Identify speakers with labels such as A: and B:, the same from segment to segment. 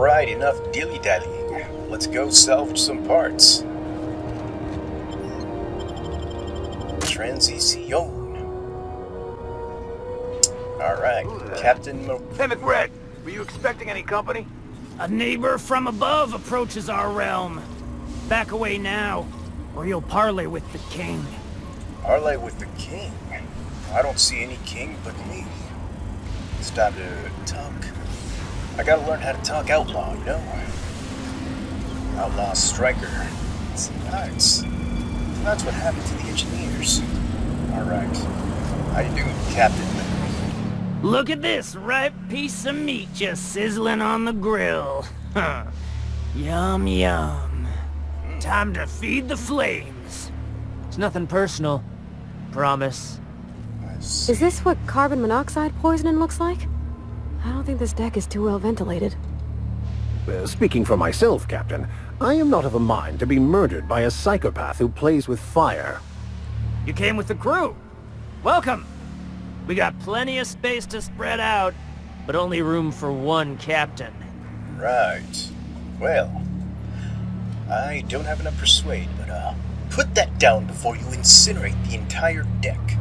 A: Alright, enough dilly-dallying. Let's go salvage some parts. Transition. Alright, Captain
B: Hey, McRed, were you expecting any company?
C: A neighbor from above approaches our realm. Back away now, or you'll parley with the king.
A: Parley with the king? I don't see any king but me. It's time to talk. I gotta learn how to talk outlaw, you know? Outlaw striker. It's nice. That's what happened to the engineers. Alright. How you doing, Captain?
C: Look at this ripe piece of meat just sizzling on the grill. Huh. Yum, yum. Time to feed the flames. It's nothing personal. Promise.
D: Is this what carbon monoxide poisoning looks like? I don't think this deck is too well ventilated.
E: Speaking for myself, Captain, I am not of a mind to be murdered by a psychopath who plays with fire.
C: You came with the crew. Welcome. We got plenty of space to spread out, but only room for one captain.
A: Right. Well, I don't have enough persuade, but put that down before you incinerate the entire deck.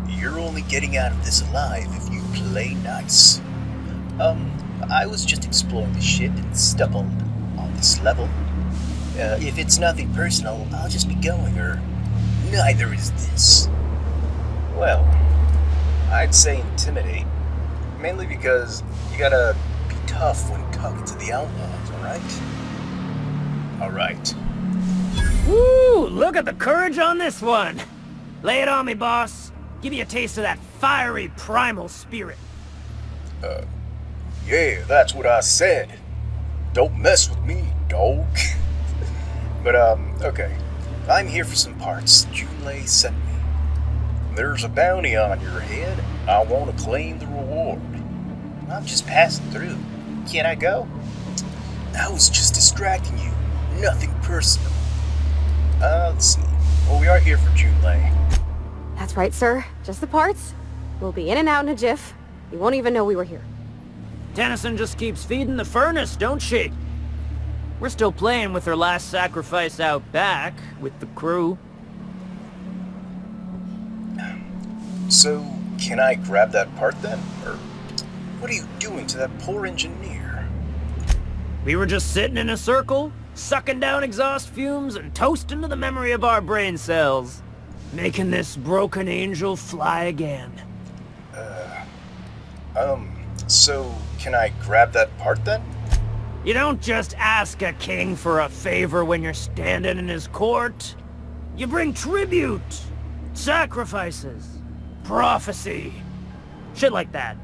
A: You're only getting out of this alive if you play nice. I was just exploring the ship and stumbled on this level. If it's nothing personal, I'll just be going, or neither is this. Well, I'd say intimidate. Mainly because you gotta be tough when talking to the outlaws, alright? Alright.
C: Woo! Look at the courage on this one! Lay it on me, boss. Give me a taste of that fiery primal spirit.
A: Yeah, that's what I said. Don't mess with me, dog. But, okay. I'm here for some parts Junlei sent me. There's a bounty on your head. I want to claim the reward. I'm just passing through. Can't I go? I was just distracting you. Nothing personal. Let's see. Well, we are here for Junlei.
D: That's right, sir. Just the parts. We'll be in and out in a jiff. You won't even know we were here.
C: Tennyson just keeps feeding the furnace, don't she? We're still playing with her last sacrifice out back, with the crew.
A: So, can I grab that part then? Or what are you doing to that poor engineer?
C: We were just sitting in a circle, sucking down exhaust fumes and toasting to the memory of our brain cells. Making this broken angel fly again.
A: So can I grab that part then?
C: You don't just ask a king for a favor when you're standing in his court. You bring tribute, sacrifices, prophecy, shit like that.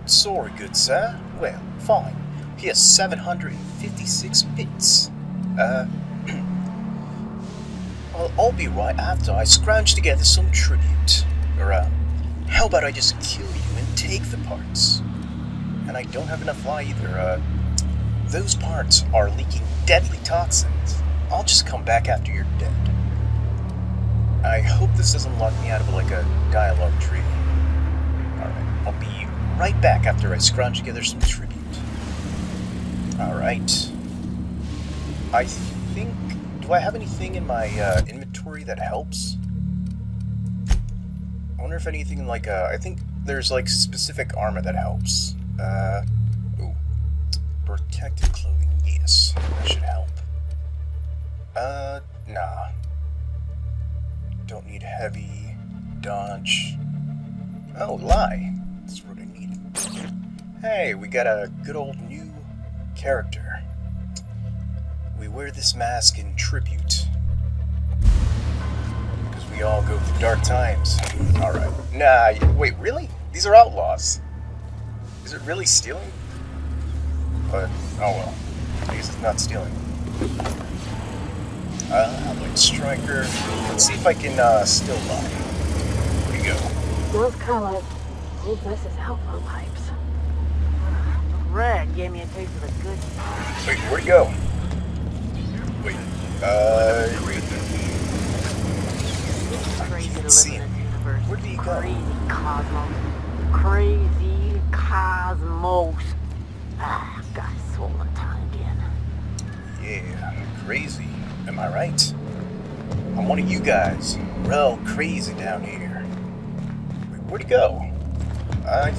A: Sorry, good sir. Well, fine. Here's 756 bits. I'll be right after I scrounge together some tribute. Or, how about I just kill you and take the parts? And I don't have enough fly either. Those parts are leaking deadly toxins. I'll just come back after you're dead. I hope this doesn't lock me out of, like, a dialogue tree. Alright, I'll be right back after I scrounge together some tribute. Alright. I think... Do I have anything in my inventory that helps? I wonder if anything like, I think there's like specific armor that helps. Ooh. Protective clothing, yes. That should help. Nah. Don't need heavy, dodge. Oh, lie. That's what I needed. Hey, we got a good old new character. We wear this mask in tribute. Because we all go through dark times. Alright. Nah, wait, really? These are outlaws. Is it really stealing? But, oh well. I guess it's not stealing. Like striker. Let's see if I can, still lie. Where'd he go?
D: Smells kind of like old Mrs. Outlaw pipes.
C: Red gave me a taste of the good.
A: Wait, where'd he go? Wait,
C: Crazy to live
A: see
C: in
A: him.
C: this universe.
A: Where did he go?
C: Crazy cosmos. Crazy cosmos. Ah, gotta
A: crazy, am I right? I'm one of you guys. We're all crazy down here. Wait, where'd he go? Alright,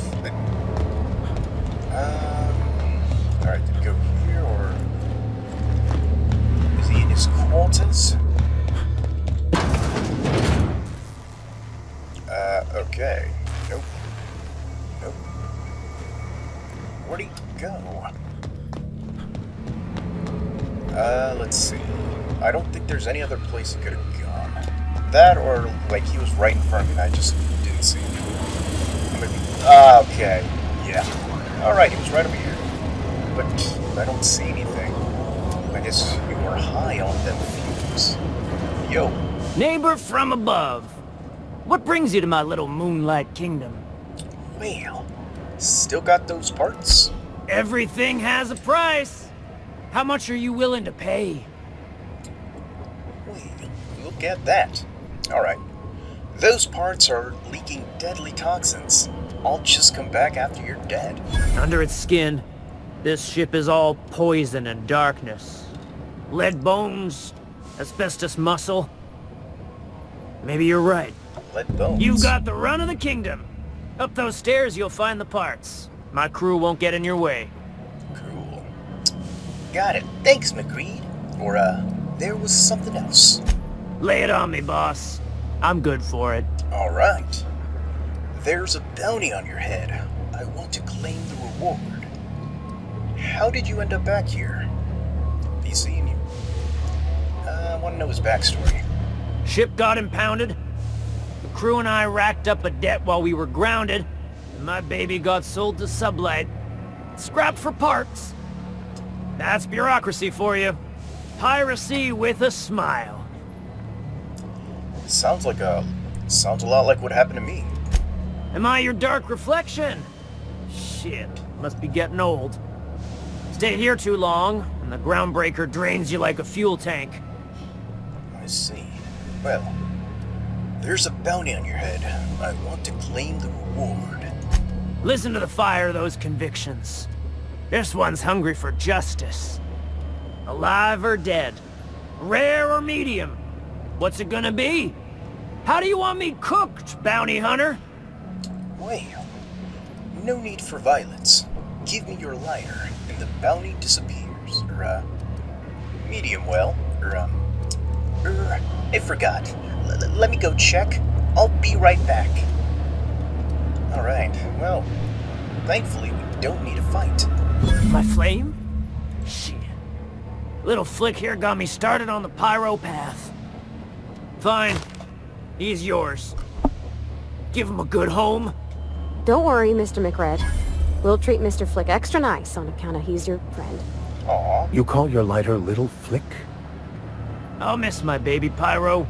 A: did he go here, or... is he in his quarters? Okay. Nope. Nope. Where'd he go? Let's see. I don't think there's any other place he could have gone. That, or, like, he was right in front of me and I just didn't see him. Maybe... okay. Yeah. Alright, he was right over here. But I don't see anything. I guess you were high on them fumes. Yo.
C: Neighbor from above. What brings you to my little moonlight kingdom?
A: Well, still got those parts?
C: Everything has a price. How much are you willing to pay?
A: Well, look at that. Alright. Those parts are leaking deadly toxins. I'll just come back after you're dead.
C: Under its skin, this ship is all poison and darkness. Lead bones, asbestos muscle. Maybe you're right.
A: Lead bones.
C: You've got the run of the kingdom. Up those stairs, you'll find the parts. My crew won't get in your way.
A: Cool. Got it. Thanks, McCreed. Or, there was something else.
C: Lay it on me, boss. I'm good for it.
A: Alright. There's a bounty on your head. I want to claim the reward. How did you end up back here? You see, I want to know his backstory.
C: Ship got impounded. The crew and I racked up a debt while we were grounded, and my baby got sold to Sublight. Scrapped for parts. That's bureaucracy for you. Piracy with a smile.
A: Sounds a lot like what happened to me.
C: Am I your dark reflection? Shit, must be getting old. Stay here too long, and the groundbreaker drains you like a fuel tank.
A: I see. Well, there's a bounty on your head. I want to claim the reward.
C: Listen to the fire of those convictions. This one's hungry for justice. Alive or dead? Rare or medium? What's it gonna be? How do you want me cooked, bounty hunter?
A: Well, no need for violence. Give me your lighter, and the bounty disappears. Medium well. I forgot. Let me go check. I'll be right back. Alright, well, thankfully we don't need a fight.
C: My flame? Shit. Little flick here got me started on the pyro path. Fine. He's yours. Give him a good home.
D: Don't worry, Mr. McRed. We'll treat Mr. Flick extra nice on account of he's your friend.
A: Aw.
E: You call your lighter Little Flick?
C: I'll miss my baby pyro,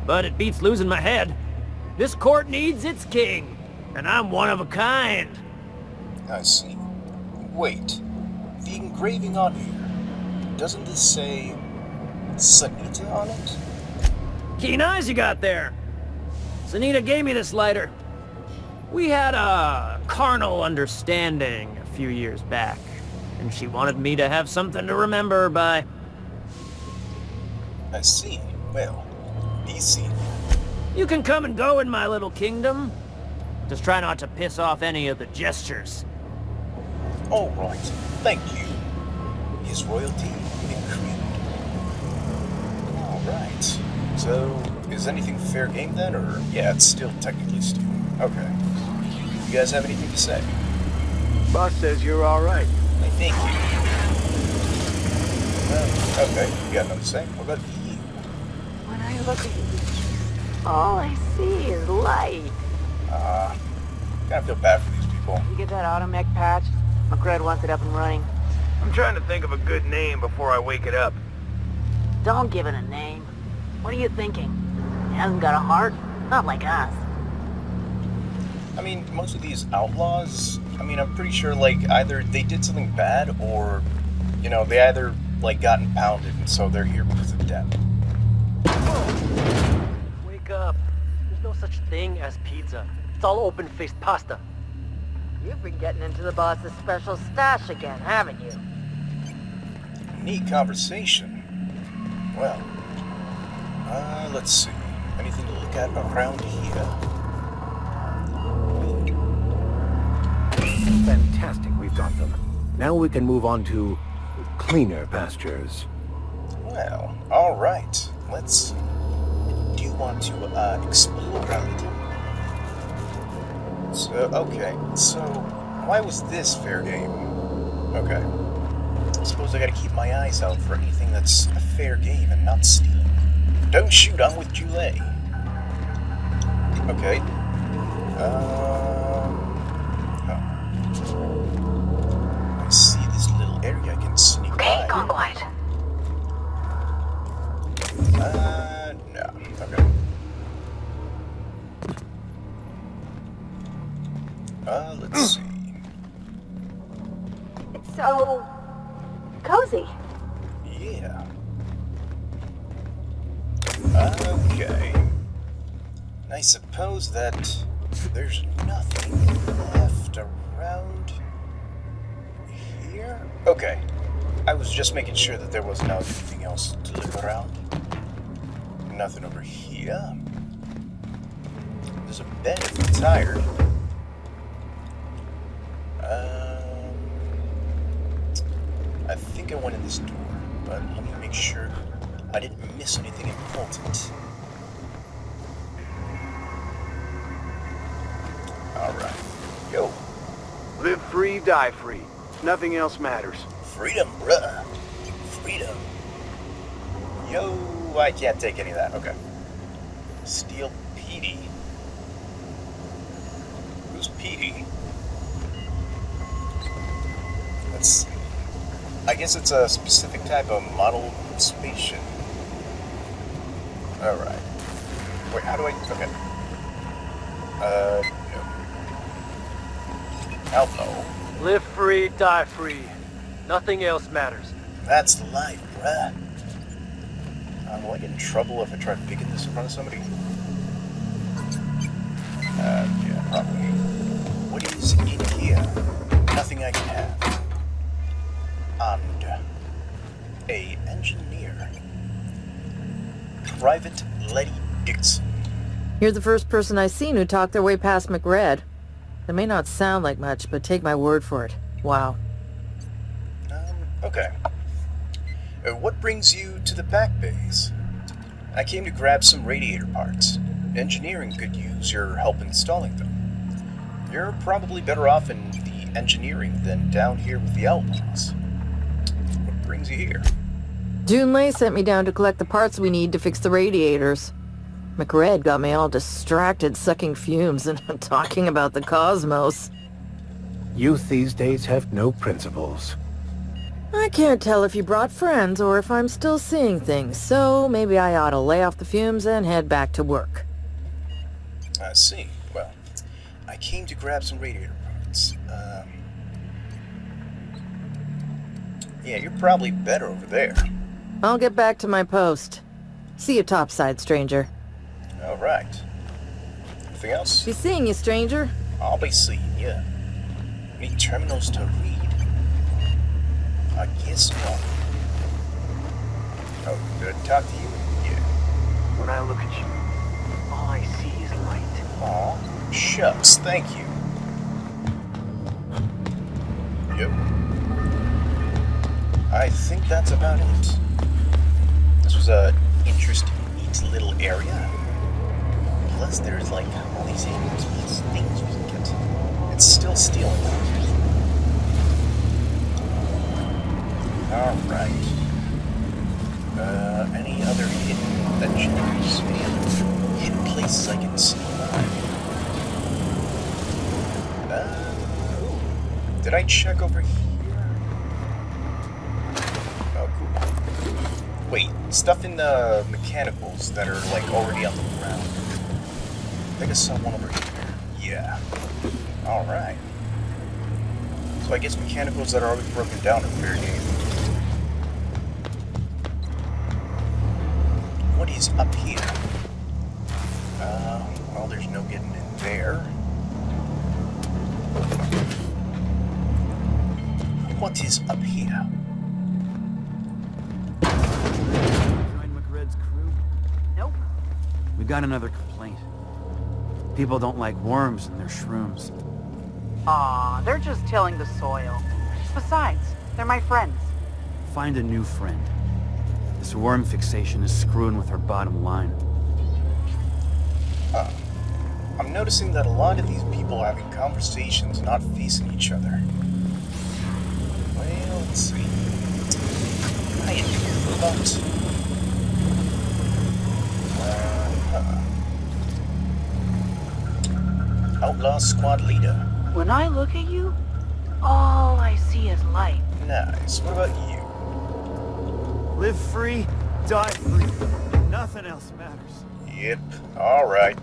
C: but it beats losing my head. This court needs its king, and I'm one of a kind.
A: I see. Wait, the engraving on here, doesn't this say Sanita on it?
C: Keen eyes you got there. Sanita gave me this lighter. We had a carnal understanding a few years back, and she wanted me to have something to remember her by.
A: I see. Well, be seen.
C: You can come and go in my little kingdom. Just try not to piss off any of the gestures.
A: Alright, thank you. His royalty increased. Alright. So, is anything fair game then, or... yeah, it's still technically stealing. Okay. You guys have anything to say?
B: Boss says you're alright.
A: I thank you. Okay, you got nothing to say? What about you?
F: When I look at you, all I see is light.
A: Kinda feel bad for these people.
F: You get that automech patch? McRed wants it up and running.
B: I'm trying to think of a good name before I wake it up.
F: Don't give it a name. What are you thinking? It hasn't got a heart? Not like us.
A: I mean, most of these outlaws, I mean, I'm pretty sure, like, either they did something bad or, you know, they either, like, got impounded and so they're here because of debt.
G: Wake up. There's no such thing as pizza. It's all open-faced pasta.
F: You've been getting into the boss's special stash again, haven't you?
A: Neat conversation. Well, let's see. Anything to look at around here?
E: Fantastic, we've got them. Now we can move on to cleaner pastures.
A: Well, alright. Let's... Do you want to, explore a little? So, okay. So, why was this fair game? Okay. I suppose I gotta keep my eyes out for anything that's a fair game and not stealing. Don't shoot, I'm with Julie. Okay. Oh. I see this little area I can sneak by.
F: Okay, gone quiet.
A: No. Okay. Let's see.
D: So... cozy.
A: Yeah. Okay. I suppose that there's nothing left around here? Okay. I was just making sure that there wasn't anything else to look around. Nothing over here. There's a bed if you're tired. I think I went in this door, but let me make sure I didn't miss anything important. Alright. Yo.
B: Live free, die free. Nothing else matters.
A: Freedom, bruh. Freedom. Yo, I can't take any of that. Okay. Steal Petey. Who's Petey? Let's see. I guess it's a specific type of model spaceship. Alright. Wait, how do I... Okay. No. Hell no.
G: Live free, die free. Nothing else matters.
A: That's life, bruh. Will I get in trouble if I try picking this in front of somebody? Yeah, probably. What is in here? Nothing I can have. And a engineer. Private Letty Dixon.
H: You're the first person I've seen who talked their way past McRed. It may not sound like much, but take my word for it. Wow.
A: Okay. What brings you to the back bays? I came to grab some radiator parts. Engineering could use your help installing them. You're probably better off in the engineering than down here with the outlaws. What brings you here?
H: Junlei sent me down to collect the parts we need to fix the radiators. McRed got me all distracted sucking fumes and talking about the cosmos.
E: Youth these days have no principles.
H: I can't tell if you brought friends or if I'm still seeing things, so maybe I ought to lay off the fumes and head back to work.
A: I see. Well, I came to grab some radiator parts. Yeah, you're probably better over there.
H: I'll get back to my post. See you topside, stranger.
A: Alright. Anything else?
H: Be seeing you, stranger.
A: I'll be seeing you. Need terminals to read. I guess not. Oh, did I talk to you? Yeah.
B: When I look at you, all I see is light.
A: Aw, shucks, thank you. Yep. I think that's about it. This was a interesting, neat little area. Plus, there's like all these things we can get. It's still stealing. Alright. Any other hidden adventures? Any other hidden places I can sneak by? Ooh. Did I check over here? Oh, cool. Wait, stuff in the mechanicals that are like already on the ground. I think I saw one over here. Yeah. Alright. So I guess mechanicals that are already broken down are fair game. What is up here? Well, there's no getting in there. What is up here?
I: We've got another complaint. People don't like worms in their shrooms.
F: Aw, they're just tilling the soil. Besides, they're my friends.
I: Find a new friend. This worm fixation is screwing with our bottom line.
A: I'm noticing that a lot of these people are having conversations not facing each other. Well, let's see. I am here about... Outlaw squad leader.
F: When I look at you, all I see is light.
A: Nice. What about you?
I: Live free, die free. Nothing else matters.
A: Yep. Alright.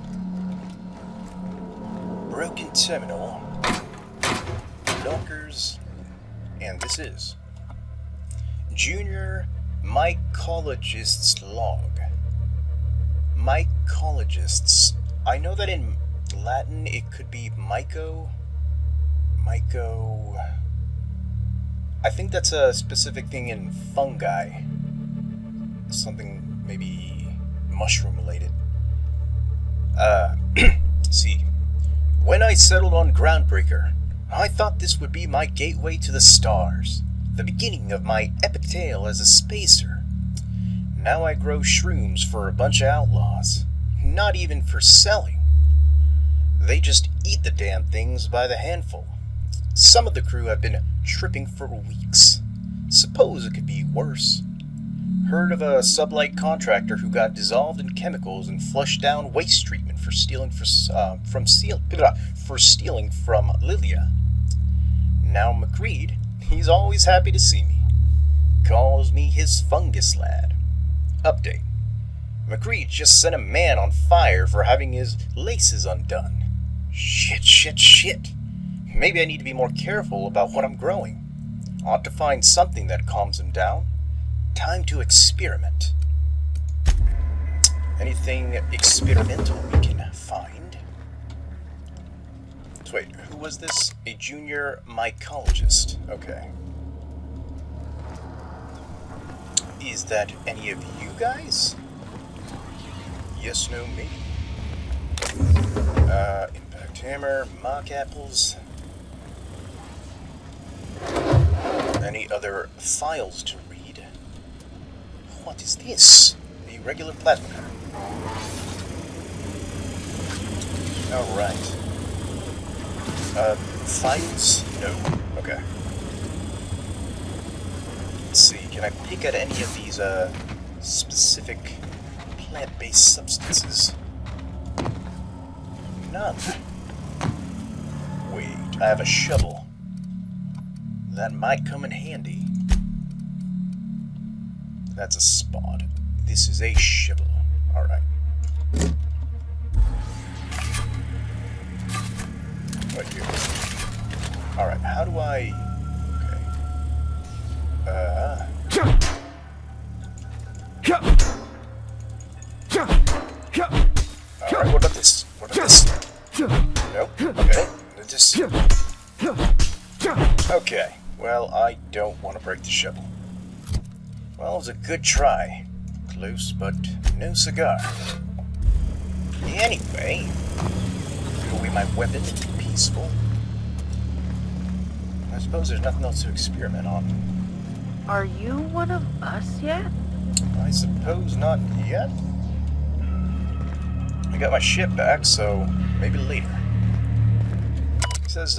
A: Broken terminal. Lockers. And this is Junior Mycologist's log. Mycologists. I know that in Latin it could be myco. I think that's a specific thing in fungi. Something maybe mushroom related. See. When I settled on Groundbreaker, I thought this would be my gateway to the stars, the beginning of my epitale as a spacer. Now I grow shrooms for a bunch of outlaws, not even for selling. They just eat the damn things by the handful. Some of the crew have been tripping for weeks. Suppose it could be worse. Heard of a sublight contractor who got dissolved in chemicals and flushed down waste treatment for stealing from Lilia. Now McCreed, he's always happy to see me. Calls me his fungus lad. Update. McCreed just sent a man on fire for having his laces undone. Shit. Maybe I need to be more careful about what I'm growing. Ought to find something that calms him down. Time to experiment. Anything experimental we can find? So wait, who was this? A junior mycologist. Okay. Is that any of you guys? Yes, no, maybe. Impact hammer, mock apples. Any other files to read? What is this? A regular plasma. Alright. Files? No. Okay. Let's see, can I pick at any of these, specific plant-based substances? None. Wait, I have a shovel. That might come in handy. That's a spade. This is a shovel. Alright. Right here. Alright, how do I... Alright, what about this? Nope. Okay. Just... Okay. Well, I don't want to break the shovel. Well, it was a good try. Close, but no cigar. Anyway, throw away my weapon. Peaceful. I suppose there's nothing else to experiment on.
F: Are you one of us yet?
A: I suppose not yet. I got my ship back, so maybe later. It says,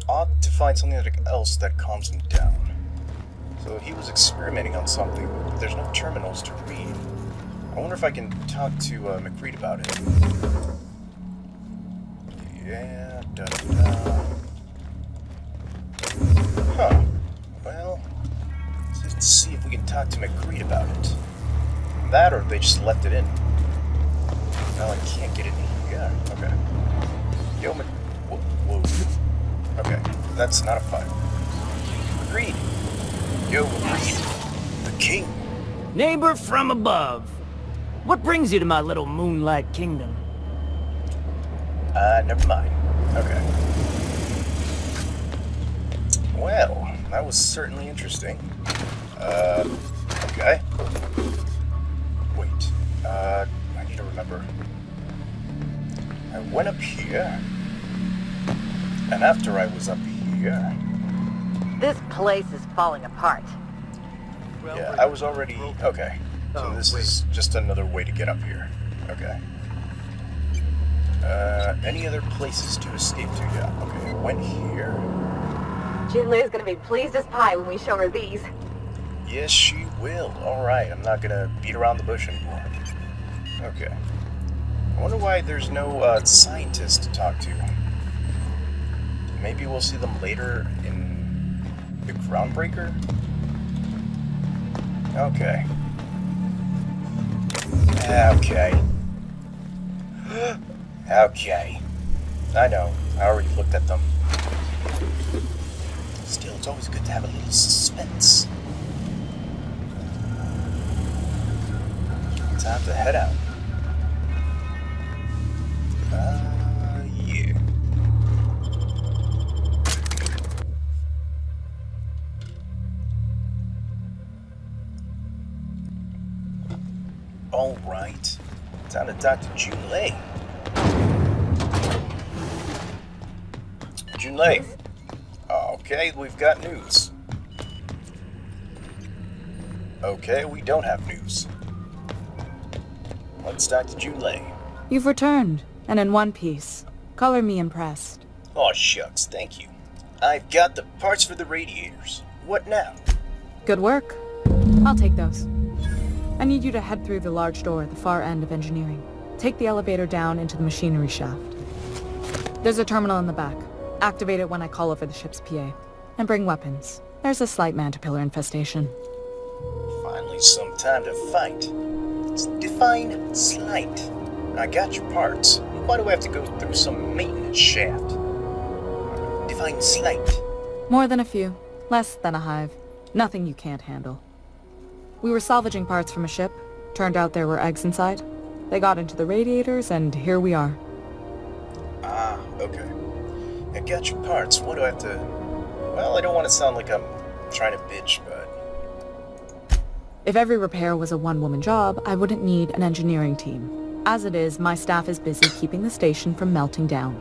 A: ought to find something else that calms him down. So he was experimenting on something, but there's no terminals to read. I wonder if I can talk to McCreed about it. Yeah, da-da-da. Huh. Well, let's see if we can talk to McCreed about it. That, or they just left it in. No, I can't get it in here. Okay. Yo, whoa. Okay, that's not a fight. McCreed. Yo, McCreed. The king.
C: Neighbor from above. What brings you to my little moonlight kingdom?
A: Never mind. Okay. Well, that was certainly interesting. Okay. Wait, I need to remember. I went up here. And after I was up here...
F: This place is falling apart.
A: Yeah, I was already... Okay. So this is just another way to get up here. Okay. Any other places to escape to? Yeah, okay. I went here.
D: Junlei's gonna be pleased as pie when we show her these.
A: Yes, she will. Alright, I'm not gonna beat around the bush anymore. Okay. I wonder why there's no scientists to talk to. Maybe we'll see them later in the Groundbreaker? Okay. Okay. Okay. I know. I already looked at them. Still, it's always good to have a little suspense. Time to head out. Yeah. Alright. Time to talk to Junlei. Junlei. Okay, we've got news. Okay, we don't have news. Let's talk to Junlei.
J: You've returned, and in one piece. Color me impressed.
A: Aw, shucks, thank you. I've got the parts for the radiators. What now?
J: Good work. I'll take those. I need you to head through the large door at the far end of engineering. Take the elevator down into the machinery shaft. There's a terminal in the back. Activate it when I call over the ship's PA. And bring weapons. There's a slight mantipillar infestation.
A: Finally, some time to fight. Define slight. I got your parts. Why do I have to go through some maintenance shaft? Define slight.
J: More than a few. Less than a hive. Nothing you can't handle. We were salvaging parts from a ship. Turned out there were eggs inside. They got into the radiators, and here we are.
A: Ah, okay. I got your parts. What do I have to... Well, I don't want to sound like I'm trying to bitch, but...
J: If every repair was a one-woman job, I wouldn't need an engineering team. As it is, my staff is busy keeping the station from melting down.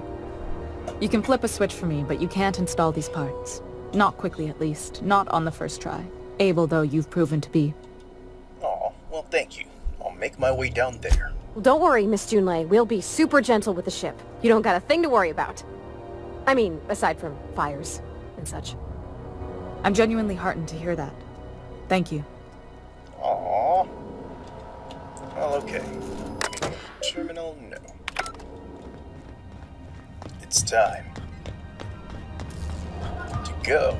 J: You can flip a switch for me, but you can't install these parts. Not quickly, at least. Not on the first try. Able though you've proven to be.
A: Aw, well thank you. I'll make my way down there.
D: Well, don't worry, Miss Junlei. We'll be super gentle with the ship. You don't got a thing to worry about. I mean, aside from fires and such.
J: I'm genuinely heartened to hear that. Thank you.
A: Aww. Well, okay. Terminal, no. It's time to go.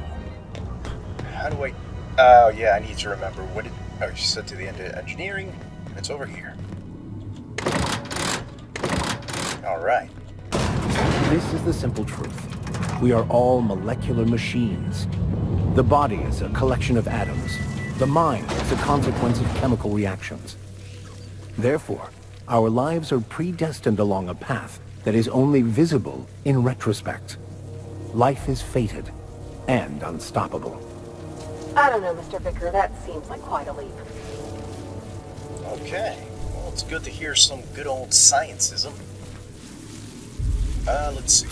A: How do I... Oh, yeah, I need to remember. What did... Oh, you said to the end of engineering. It's over here. Alright.
E: This is the simple truth. We are all molecular machines. The body is a collection of atoms. The mind is a consequence of chemical reactions. Therefore, our lives are predestined along a path that is only visible in retrospect. Life is fated and unstoppable.
D: I don't know, Mr. Vicker. That seems like quite a leap.
A: Okay. Well, it's good to hear some good old sciencism. Let's see.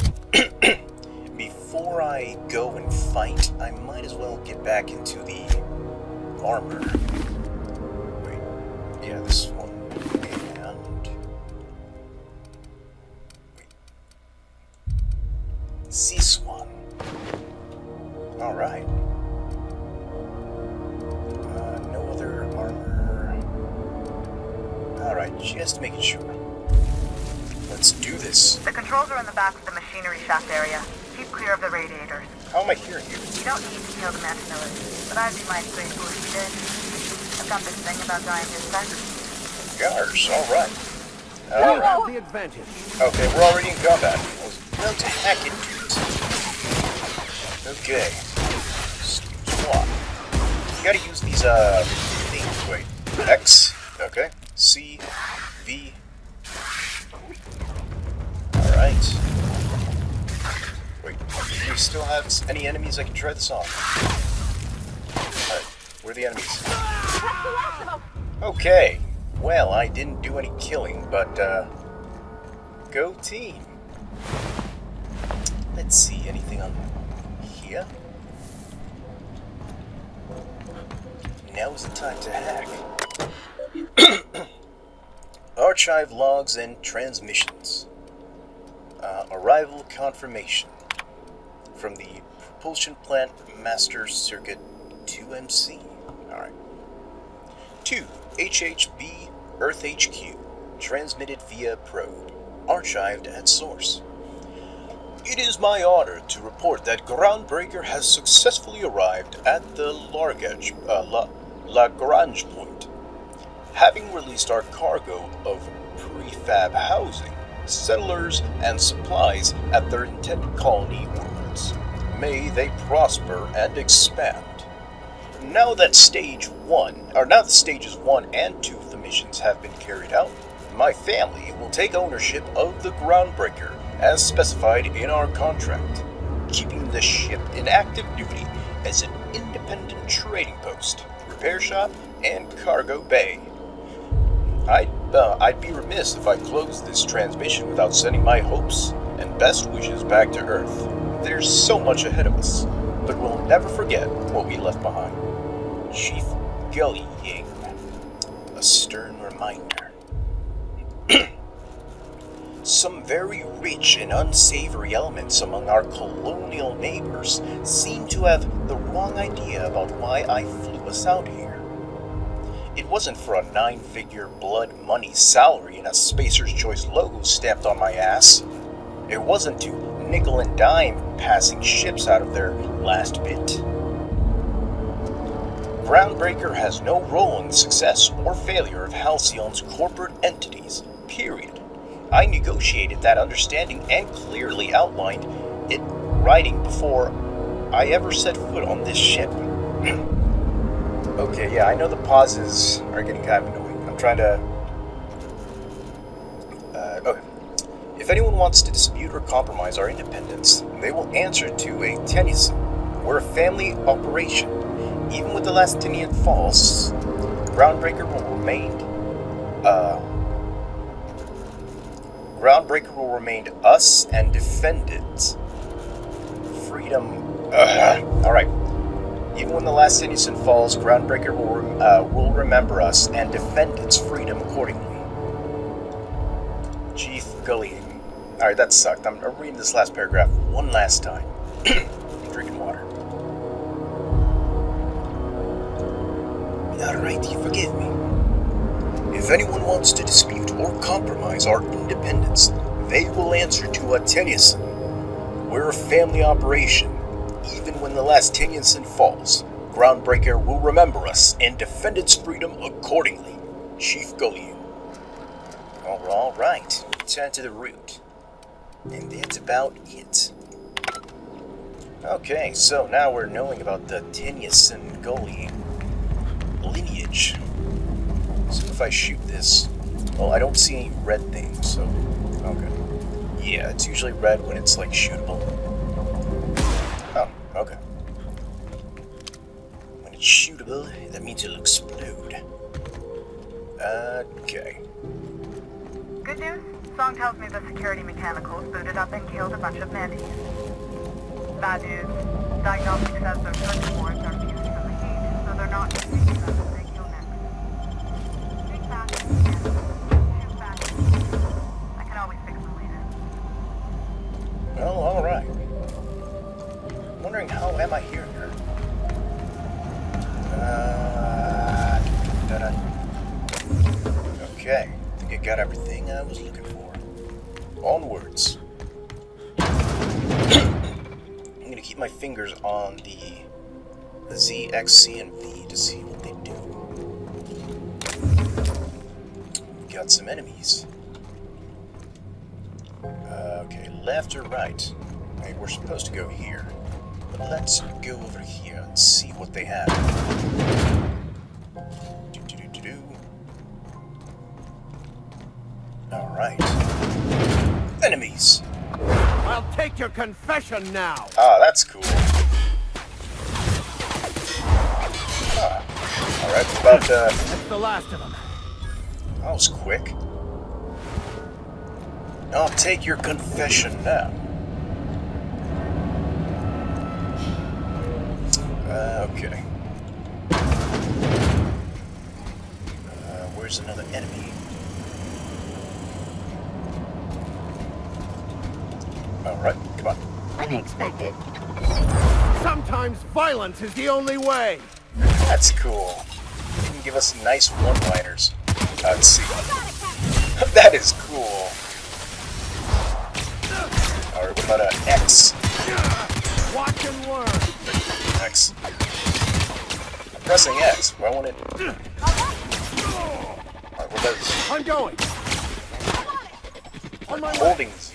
A: Before I go and fight, I might as well get back into the armor. Wait. Yeah, this one. And... Wait. This one. Alright. No other armor. Alright, just making sure. Let's do this.
F: The controls are in the back of the machinery shaft area. Keep clear of the radiators.
A: How am I hearing you?
F: You don't need to kill the mantibillas, but I'd be mighty grateful if you did. I've got this thing about dying to sex.
A: Gosh, alright.
E: You have the advantage.
A: Okay, we're already in combat. I was about to hack into it. Okay. Swap. You gotta use these, things. Wait. X. Okay. C. V. Alright. Wait, do we still have any enemies I can try this on? Alright, where are the enemies? Okay. Well, I didn't do any killing, but, Go team. Let's see, anything on here? Now's the time to hack. Archive logs and transmissions. Arrival confirmation from the propulsion plant master circuit 2MC. Alright. 2. HHB Earth HQ. Transmitted via probe. Archived at source. It is my honor to report that Groundbreaker has successfully arrived at the Lagrange point. Having released our cargo of prefab housing, settlers, and supplies at their intended colony orbits. May they prosper and expand. Now that stages 1 and 2 of the missions have been carried out, my family will take ownership of the Groundbreaker as specified in our contract, keeping the ship in active duty as an independent trading post, repair shop, and cargo bay. I'd be remiss if I closed this transmission without sending my hopes and best wishes back to Earth. There's so much ahead of us, but we'll never forget what we left behind. Chief Gully Ying. A stern reminder. Some very rich and unsavory elements among our colonial neighbors seem to have the wrong idea about why I flew us out here. It wasn't for a 9-figure blood money salary and a Spacer's Choice logo stamped on my ass. It wasn't to nickel and dime passing ships out of their last bit. Groundbreaker has no role in the success or failure of Halcyon's corporate entities, period. I negotiated that understanding and clearly outlined it writing before I ever set foot on this ship. Okay, yeah, I know the pauses are getting kind of annoying. I'm trying to... okay. If anyone wants to dispute or compromise our independence, they will answer to a Tennyson. We're a family operation. Even with the Lastinian Falls, Groundbreaker will remain... Groundbreaker will remain us and defendants. Freedom... Alright. Even when the last Innocent falls, Groundbreaker will remember us and defend its freedom accordingly. Chief Gully. Alright, that sucked. I'm reading this last paragraph one last time. I'm drinking water. Alright, you forgive me. If anyone wants to dispute or compromise our independence, they will answer to a Tennyson. We're a family operation. Even when the last Tennyson falls, Groundbreaker will remember us and defend its freedom accordingly. Chief Gullion. Alright, turn to the route. And that's about it. Okay, so now we're knowing about the Tennyson Gully lineage. So if I shoot this, well, I don't see any red things, so, okay. Yeah, it's usually red when it's, like, shootable. Oh, okay. When it's shootable, that means it'll explode. Okay.
K: Good news. Song tells me the security mechanicals booted up and killed a bunch of mantis. Bad news. Diagnostic says their circuit boards are fused from the heat, so they're not taking them as they kill next. Big fast and too fast. I can always fix them later.
A: Well, alright. Wondering how am I hearing her? Okay. I think I got everything I was looking for. Onwards. I'm gonna keep my fingers on the Z, X, C, and V to see what they do. We got some enemies. Okay, left or right? Okay, we're supposed to go here. But let's go over here and see what they have. Alright. Enemies!
C: I'll take your confession now.
A: Ah, that's cool. Ah. Alright, it's about
C: That's the last of them.
A: that was quick. I'll take your confession now. Okay. Where's another enemy? Alright, come on.
F: Unexpected.
E: Sometimes violence is the only way.
A: That's cool. You can give us nice one-liners. Let's see. That is cool. Alright, what about an X?
E: Watch and learn.
A: X. I'm pressing X. Why won't it? Alright, what about
E: I'm going. On my way.
A: holding Z?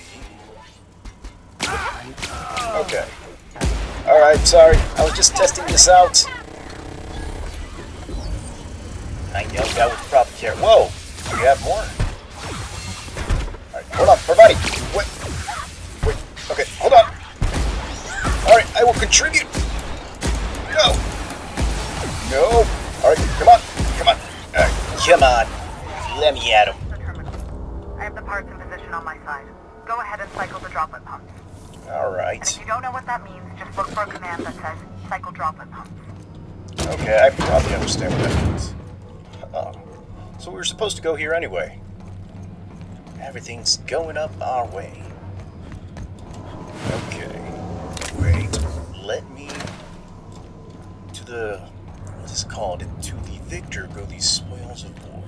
A: Okay. Alright, sorry. I was just testing this out. I know that would probably care. Whoa! Do you have more? Alright, hold on, everybody! Wait. Okay, hold on. Alright, I will contribute. No! No! Alright, come on. Come on. Come on. Let me at him.
K: The terminal. I have the parts in position on my side. Go ahead and cycle the droplet pumps. And
A: Alright.
K: if you don't know what that means, just look for a command that says cycle droplet pumps.
A: Okay, I probably understand what that means. So we were supposed to go here anyway. Everything's going up our way. Okay. Wait. Let me... To the... What is it called? To the victor go these spoils of war.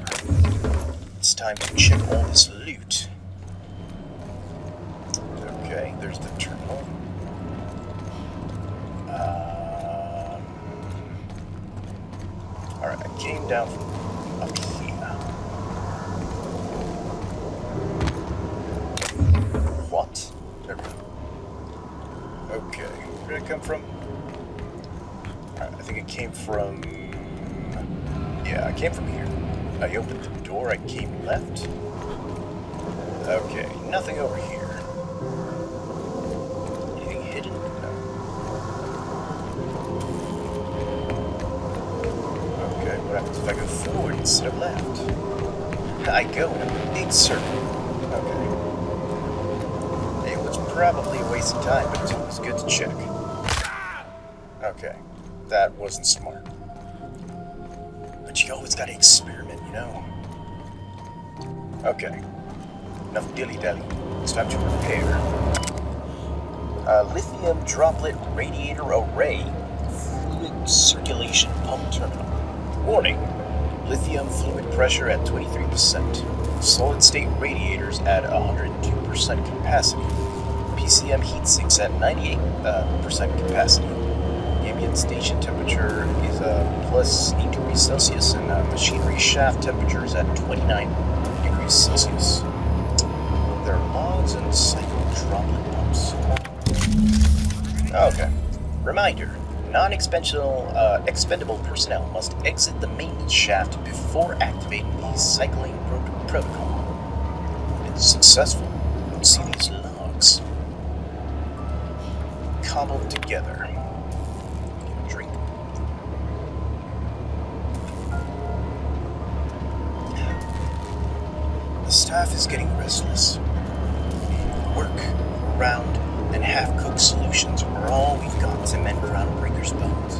A: It's time to check all this loot. Okay, there's the terminal. Alright, I came down from up here. What? There we go. Okay, where did it come from? Alright, I think it came from... Yeah, I came from here. I opened the door, I came left. Okay, nothing over here. Anything hidden? No. Okay, what happens if I go forward instead of left? I go in a big circle. Okay. It was probably a waste of time, but it's always good to check. Okay, that wasn't smart. But you always gotta experiment, you know? Okay. Enough dilly-dally. It's time to repair. Lithium droplet radiator array. Fluid circulation pump terminal. Warning. Lithium fluid pressure at 23%. Solid state radiators at 102% capacity. PCM heat sinks at 98% capacity. Ambient station temperature is plus 8 degrees Celsius, and machinery shaft temperature is at 29 degrees Celsius. There are logs and cycle droplet pumps. Okay. Reminder. Non-expendable personnel must exit the maintenance shaft before activating the cycling protocol. It's successful. Let's see these logs. Cobbled together. Get a drink. The staff is getting restless. Work, round, and half-cooked solutions are all we've got to mend Groundbreaker's bones.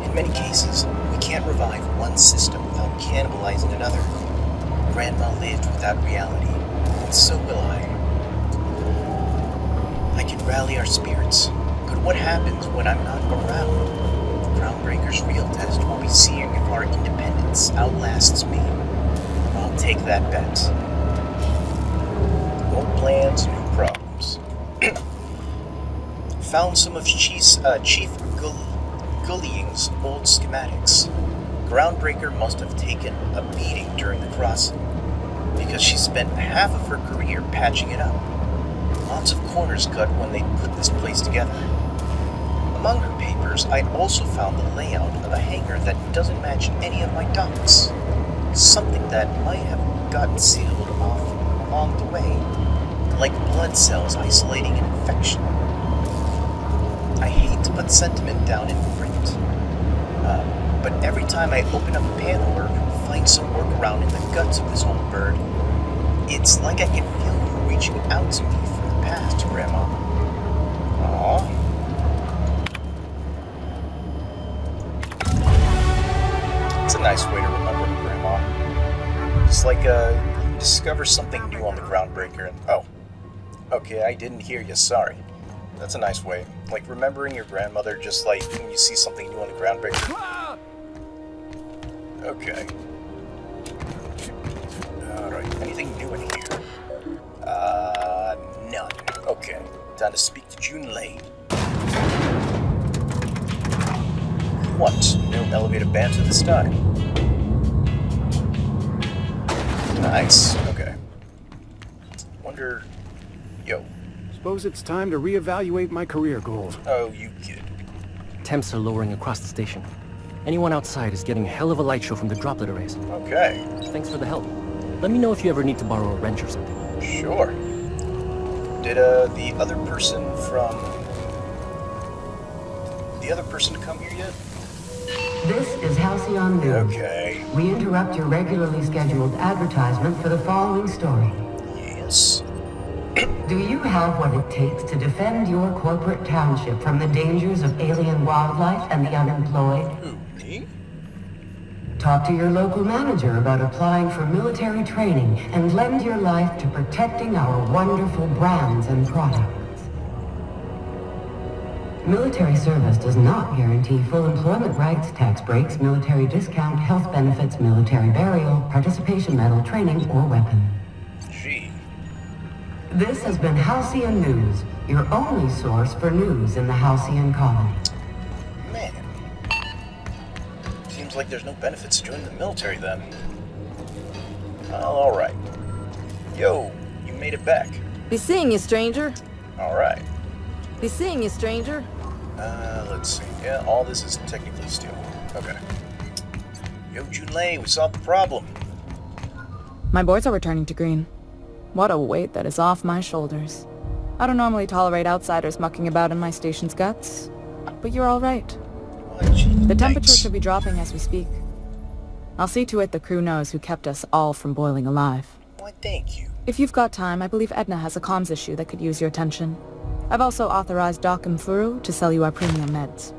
A: In many cases, we can't revive one system without cannibalizing another. Grandma lived with that reality, and so will I. I can rally our spirits, but what happens when I'm not around? Groundbreaker's real test will be seeing if our independence outlasts me. I'll take that bet. Old plans, new problems. Found some of Chief Gulling's old schematics. Groundbreaker must have taken a beating during the crossing, because she spent half of her career patching it up. Lots of corners cut when they put this place together. Among her papers, I also found the layout of a hangar that doesn't match any of my docks. Something that might have gotten sealed off along the way, like blood cells isolating an infection. I hate to put sentiment down in print, but every time I open up a panel or find some workaround in the guts of this old bird, it's like I can feel you reach reaching out to me from the past, Grandma. Aww. It's a nice way to remember Grandma. It's like you discover something new on the Groundbreaker and... Oh. Okay, I didn't hear you, sorry. That's a nice way. Like remembering your grandmother just like when you see something new on the Groundbreaker. Okay. Alright, anything new in here? None. Okay. Time to speak to Junlei. What? No elevator banter this time. Nice. Okay. Wonder... Yo.
E: Suppose it's time to reevaluate my career goals.
A: Oh, you kid.
G: Temps are lowering across the station. Anyone outside is getting a hell of a light show from the droplet arrays.
A: Okay.
G: Thanks for the help. Let me know if you ever need to borrow a wrench or something.
A: Sure. Did, the other person come here yet?
L: This is Halcyon News.
A: Okay.
L: We interrupt your regularly scheduled advertisement for the following story.
A: Yes.
L: Do you have what it takes to defend your corporate township from the dangers of alien wildlife and the unemployed?
A: Who, me?
L: Talk to your local manager about applying for military training and lend your life to protecting our wonderful brands and products. Military service does not guarantee full employment rights, tax breaks, military discount, health benefits, military burial, participation medal, training, or weapon.
A: Gee.
L: This has been Halcyon News, your only source for news in the Halcyon colony.
A: Man. Seems like there's no benefits to joining the military then. Well, alright. Yo, you made it back.
H: Be seeing you, stranger.
A: Alright.
H: Be seeing you, stranger.
A: Let's see. Yeah, all this is technically steel. Okay. Yo, Junlei, we solved the problem.
J: My boards are returning to green. What a weight that is off my shoulders. I don't normally tolerate outsiders mucking about in my station's guts, but you're all right.
A: Why, gee,
J: The temperature
A: thanks.
J: should be dropping as we speak. I'll see to it the crew knows who kept us all from boiling alive.
A: Why, thank you.
J: If you've got time, I believe Edna has a comms issue that could use your attention. I've also authorized Doc and Furu to sell you our premium meds.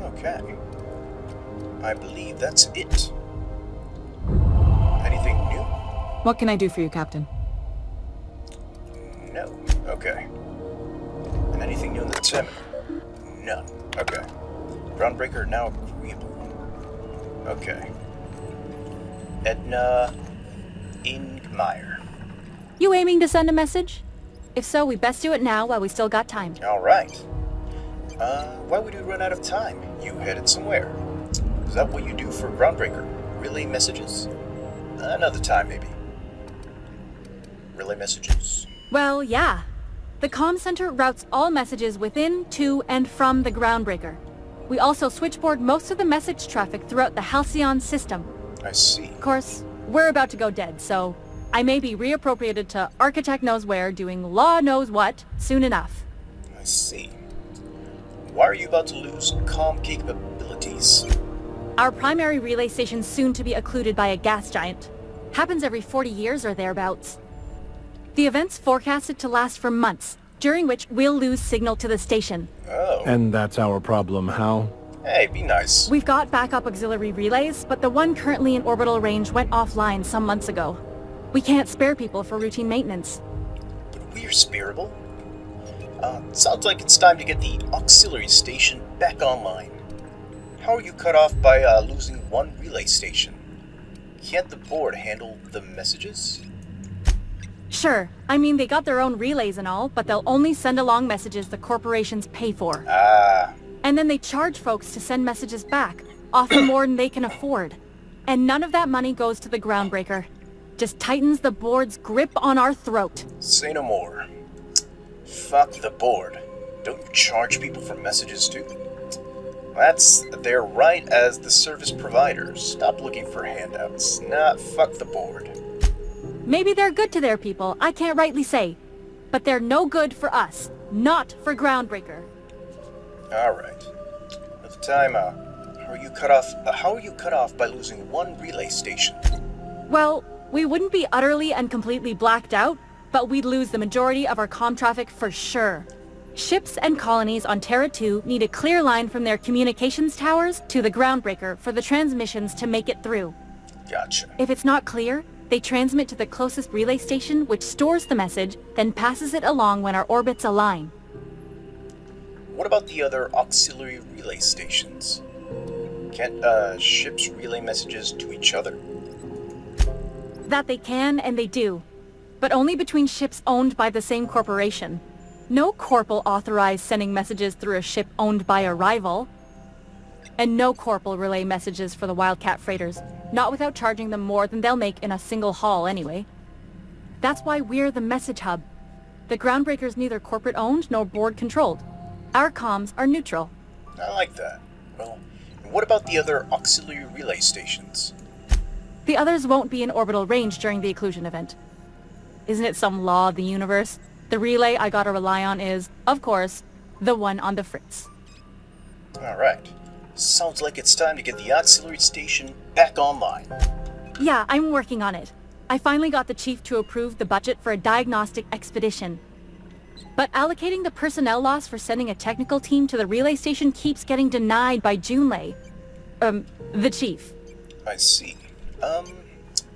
A: Okay. I believe that's it. Anything new?
J: What can I do for you, Captain?
A: No. Okay. And anything new in the terminal? None. Okay. Groundbreaker now agreeable. Okay. Edna Ingmeyer.
M: You aiming to send a message? If so, we best do it now while we still got time.
A: Alright. Why would we run out of time? You headed somewhere. Is that what you do for Groundbreaker? Relay messages? Another time, maybe. Relay messages.
M: Well, yeah. The comm center routes all messages within, to, and from the Groundbreaker. We also switchboard most of the message traffic throughout the Halcyon system.
A: I see.
M: Of course, we're about to go dead, so I may be reappropriated to Architect Knows Where doing Law Knows What soon enough.
A: I see. Why are you about to lose comm capabilities?
M: Our primary relay station's soon to be occluded by a gas giant. Happens every 40 years or thereabouts. The event's forecasted to last for months, during which we'll lose signal to the station.
A: Oh.
E: And that's our problem, how?
A: Hey, be nice.
M: We've got backup auxiliary relays, but the one currently in orbital range went offline some months ago. We can't spare people for routine maintenance.
A: But we're spareable. Sounds like it's time to get the auxiliary station back online. How are you cut off by losing one relay station? Can't the board handle the messages?
M: Sure, I mean they got their own relays and all, but they'll only send along messages the corporations pay for.
A: Ah.
M: And then they charge folks to send messages back, often more than they can afford. And none of that money goes to the Groundbreaker. Just tightens the board's grip on our throat.
A: Say no more. Fuck the board. Don't you charge people for messages too? That's their right as the service providers. Stop looking for handouts. Nah, fuck the board.
M: Maybe they're good to their people, I can't rightly say. But they're no good for us, not for Groundbreaker.
A: Alright. At the time, how are you cut off by losing one relay station?
M: Well, we wouldn't be utterly and completely blacked out, but we'd lose the majority of our comm traffic for sure. Ships and colonies on Terra 2 need a clear line from their communications towers to the groundbreaker for the transmissions to make it through.
A: Gotcha.
M: If it's not clear, they transmit to the closest relay station, which stores the message, then passes it along when our orbits align.
A: What about the other auxiliary relay stations? Can't ships relay messages to each other?
M: That they can, and they do. But only between ships owned by the same corporation. No corp will authorize sending messages through a ship owned by a rival. And no corp will relay messages for the Wildcat freighters, not without charging them more than they'll make in a single haul anyway. That's why we're the message hub. The groundbreaker's neither corporate owned nor board controlled. Our comms are neutral.
A: I like that. Well, what about the other auxiliary relay stations?
M: The others won't be in orbital range during the occlusion event. Isn't it some law of the universe? The relay I gotta rely on is, of course, the one on the Fritz.
A: Alright. Sounds like it's time to get the auxiliary station back online.
M: Yeah, I'm working on it. I finally got the chief to approve the budget for a diagnostic expedition. But allocating the personnel loss for sending a technical team to the relay station keeps getting denied by Junlei. The chief.
A: I see.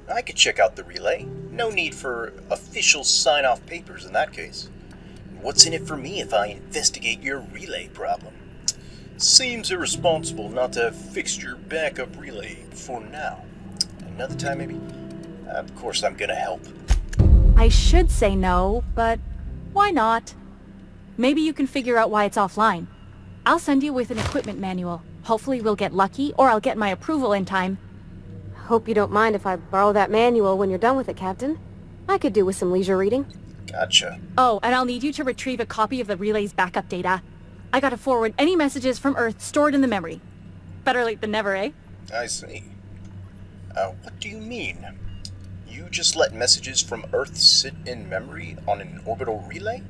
A: I could check out the relay. No need for official sign-off papers in that case. What's in it for me if I investigate your relay problem? Seems irresponsible not to have fixed your backup relay for now. Another time maybe? Of course I'm gonna help.
M: I should say no, but why not? Maybe you can figure out why it's offline. I'll send you with an equipment manual. Hopefully we'll get lucky, or I'll get my approval in time.
D: Hope you don't mind if I borrow that manual when you're done with it, Captain. I could do with some leisure reading.
A: Gotcha.
M: Oh, and I'll need you to retrieve a copy of the relay's backup data. I gotta forward any messages from Earth stored in the memory. Better late than never, eh?
A: I see. What do you mean? You just let messages from Earth sit in memory on an orbital relay?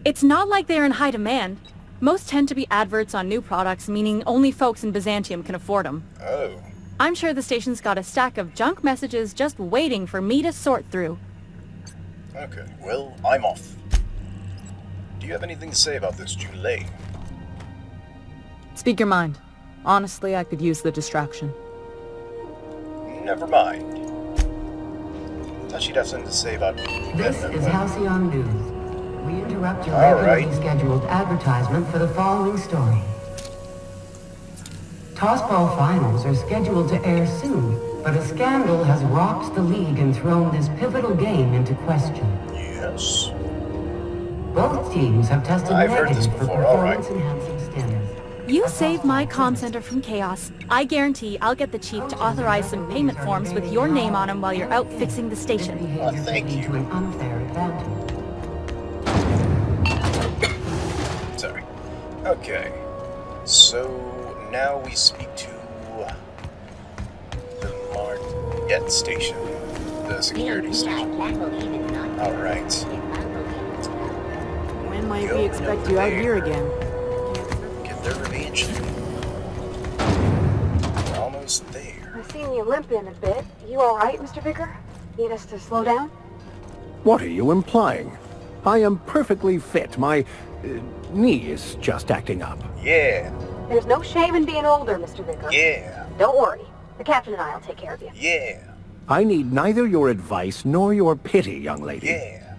M: It's not like they're in high demand. Most tend to be adverts on new products, meaning only folks in Byzantium can afford them.
A: Oh.
M: I'm sure the station's got a stack of junk messages just waiting for me to sort through.
A: Okay, well, I'm off. Do you have anything to say about this, Junlei?
J: Speak your mind. Honestly, I could use the distraction.
A: Never mind. Thought she'd have something to say about
L: This is Halcyon News. We interrupt your
A: All
L: regularly
A: right.
L: scheduled advertisement for the following story. Tossball finals are scheduled to air soon, but a scandal has rocked the league and thrown this pivotal game into question.
A: Yes.
L: Both teams have tested
A: I've heard this
L: negative for
A: before, all right.
L: performance-enhancing standards.
M: You saved my comm center from chaos. I guarantee I'll get the chief to authorize some payment forms with your name on them while you're out fixing the station.
A: Thank you.
L: To an unfair advantage.
A: Sorry. Okay. So now we speak to the Marquette station, the security station. All right.
J: When might we expect you out here again?
A: Get their revenge. We're almost there.
D: I've seen you limping a bit. You alright, Mr. Vicker? Need us to slow down?
E: What are you implying? I am perfectly fit. My knee is just acting up.
A: Yeah.
D: There's no shame in being older, Mr. Vicker.
A: Yeah.
D: Don't worry. The captain and I'll take care of you.
A: Yeah.
E: I need neither your advice nor your pity, young lady.
A: Yeah.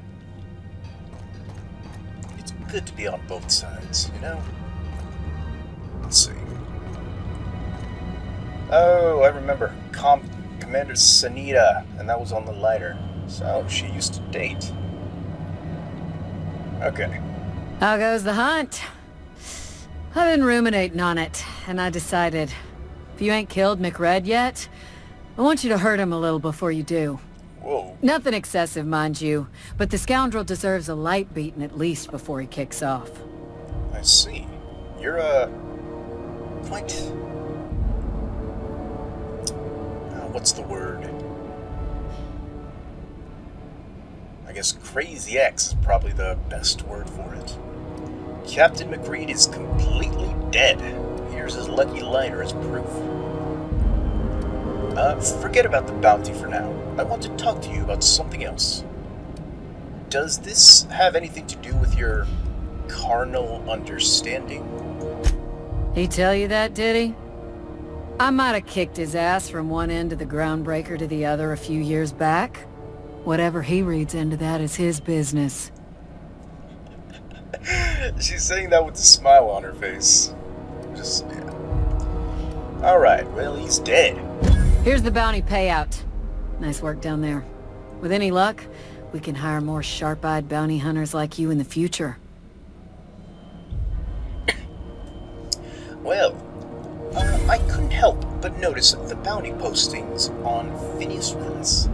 A: It's good to be on both sides, you know? Let's see. Oh, I remember. Commander Sanita, and that was on the lighter. So she used to date. Okay.
N: How goes the hunt? I've been ruminating on it, and I decided, if you ain't killed McRed yet, I want you to hurt him a little before you do.
A: Whoa.
N: Nothing excessive, mind you, but the scoundrel deserves a light beating at least before he kicks off.
A: I see. You're, quite... what's the word? I guess Crazy X is probably the best word for it. Captain McReed is completely dead. Here's his lucky lighter as proof. Forget about the bounty for now. I want to talk to you about something else. does this have anything to do with your carnal understanding?
N: He tell you that, did he? I might have kicked his ass from one end of the groundbreaker to the other a few years back. Whatever he reads into that is his business.
A: She's saying that with a smile on her face. Just, yeah. Alright, well, he's dead.
N: Here's the bounty payout. Nice work down there. With any luck, we can hire more sharp-eyed bounty hunters like you in the future.
A: Well, I couldn't help but notice the bounty postings on Phineas Willis,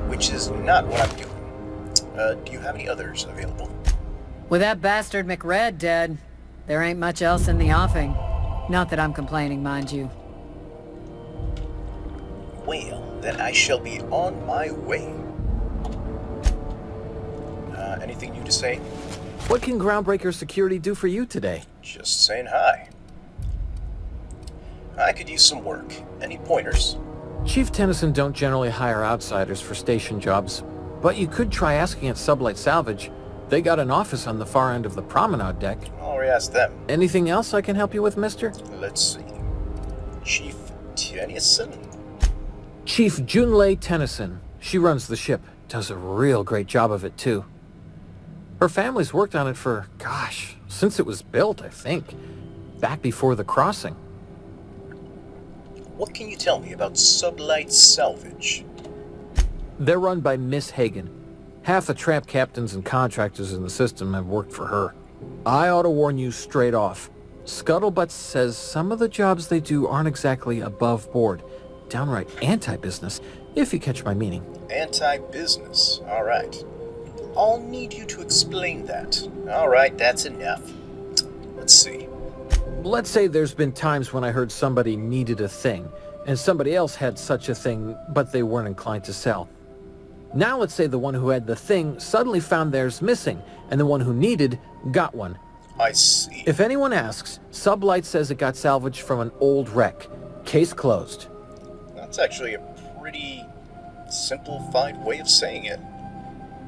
A: which is not what I'm doing. Do you have any others available?
N: With that bastard McRed dead, there ain't much else in the offing. Not that I'm complaining, mind you.
A: Well, then I shall be on my way. Anything new to say?
E: What can Groundbreaker Security do for you today?
A: Just saying hi. I could use some work. Any pointers?
E: Chief Tennyson don't generally hire outsiders for station jobs, but you could try asking at Sublight Salvage. They got an office on the far end of the promenade deck.
A: I'll re-ask them.
E: Anything else I can help you with, mister?
A: Let's see. Chief Tennyson?
E: Chief Junlei Tennyson. She runs the ship. Does a real great job of it, too. Her family's worked on it for, gosh, since it was built, I think. Back before the crossing.
A: What can you tell me about Sublight Salvage?
E: They're run by Miss Hagen. Half the tramp captains and contractors in the system have worked for her. I ought to warn you straight off. Scuttlebutt says some of the jobs they do aren't exactly above board. Downright anti-business, if you catch my meaning.
A: Anti-business, alright. I'll need you to explain that. Alright, that's enough. Let's see.
E: Let's say there's been times when I heard somebody needed a thing, and somebody else had such a thing, but they weren't inclined to sell. Now let's say the one who had the thing suddenly found theirs missing, and the one who needed got one.
A: I see.
E: If anyone asks, Sublight says it got salvaged from an old wreck. Case closed.
A: That's actually a pretty simplified way of saying it.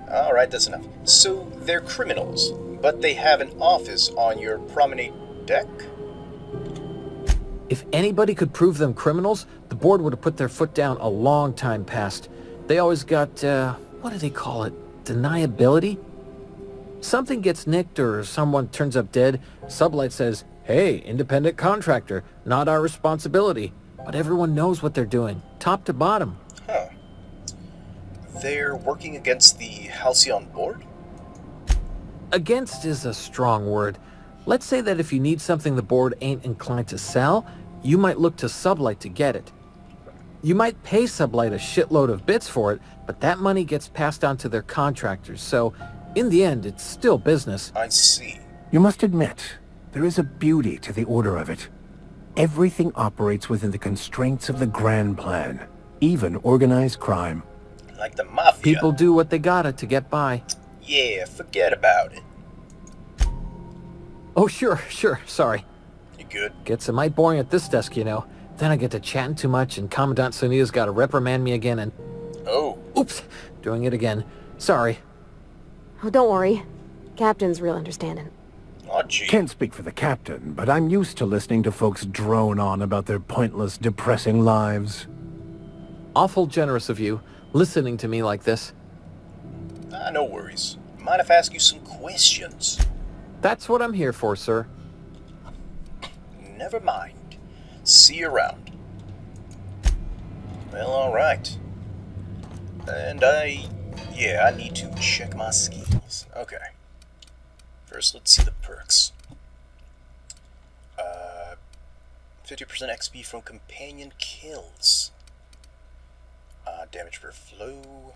A: Alright, that's enough. So they're criminals, but they have an office on your promenade deck?
E: If anybody could prove them criminals, the board would have put their foot down a long time past. They always got, what do they call it? Deniability? Something gets nicked or someone turns up dead, Sublight says, hey, independent contractor, not our responsibility. But everyone knows what they're doing, top to bottom.
A: Huh. They're working against the Halcyon board?
E: Against is a strong word. Let's say that if you need something the board ain't inclined to sell, you might look to Sublight to get it. You might pay Sublight a shitload of bits for it, but that money gets passed on to their contractors, so in the end, it's still business.
A: I see.
E: You must admit, there is a beauty to the order of it. Everything operates within the constraints of the grand plan, even organized crime.
A: Like the Mafia.
E: People do what they gotta to get by.
A: Yeah, forget about it.
E: Oh, sure, sorry.
A: You good?
E: Gets a mite boring at this desk, you know. Then I get to chatting too much and Commandant Sonia's gotta reprimand me again and...
A: Oh.
E: Oops, doing it again. Sorry.
D: Oh, don't worry. Captain's real understanding.
A: Oh, gee.
E: Can't speak for the captain, but I'm used to listening to folks drone on about their pointless, depressing lives. Awful generous of you, listening to me like this.
A: No worries. Mind if I ask you some questions?
E: That's what I'm here for, sir.
A: Never mind. See you around. Well, alright. And I need to check my skills. Okay. First, let's see the perks. 50% XP from companion kills. Damage per flow.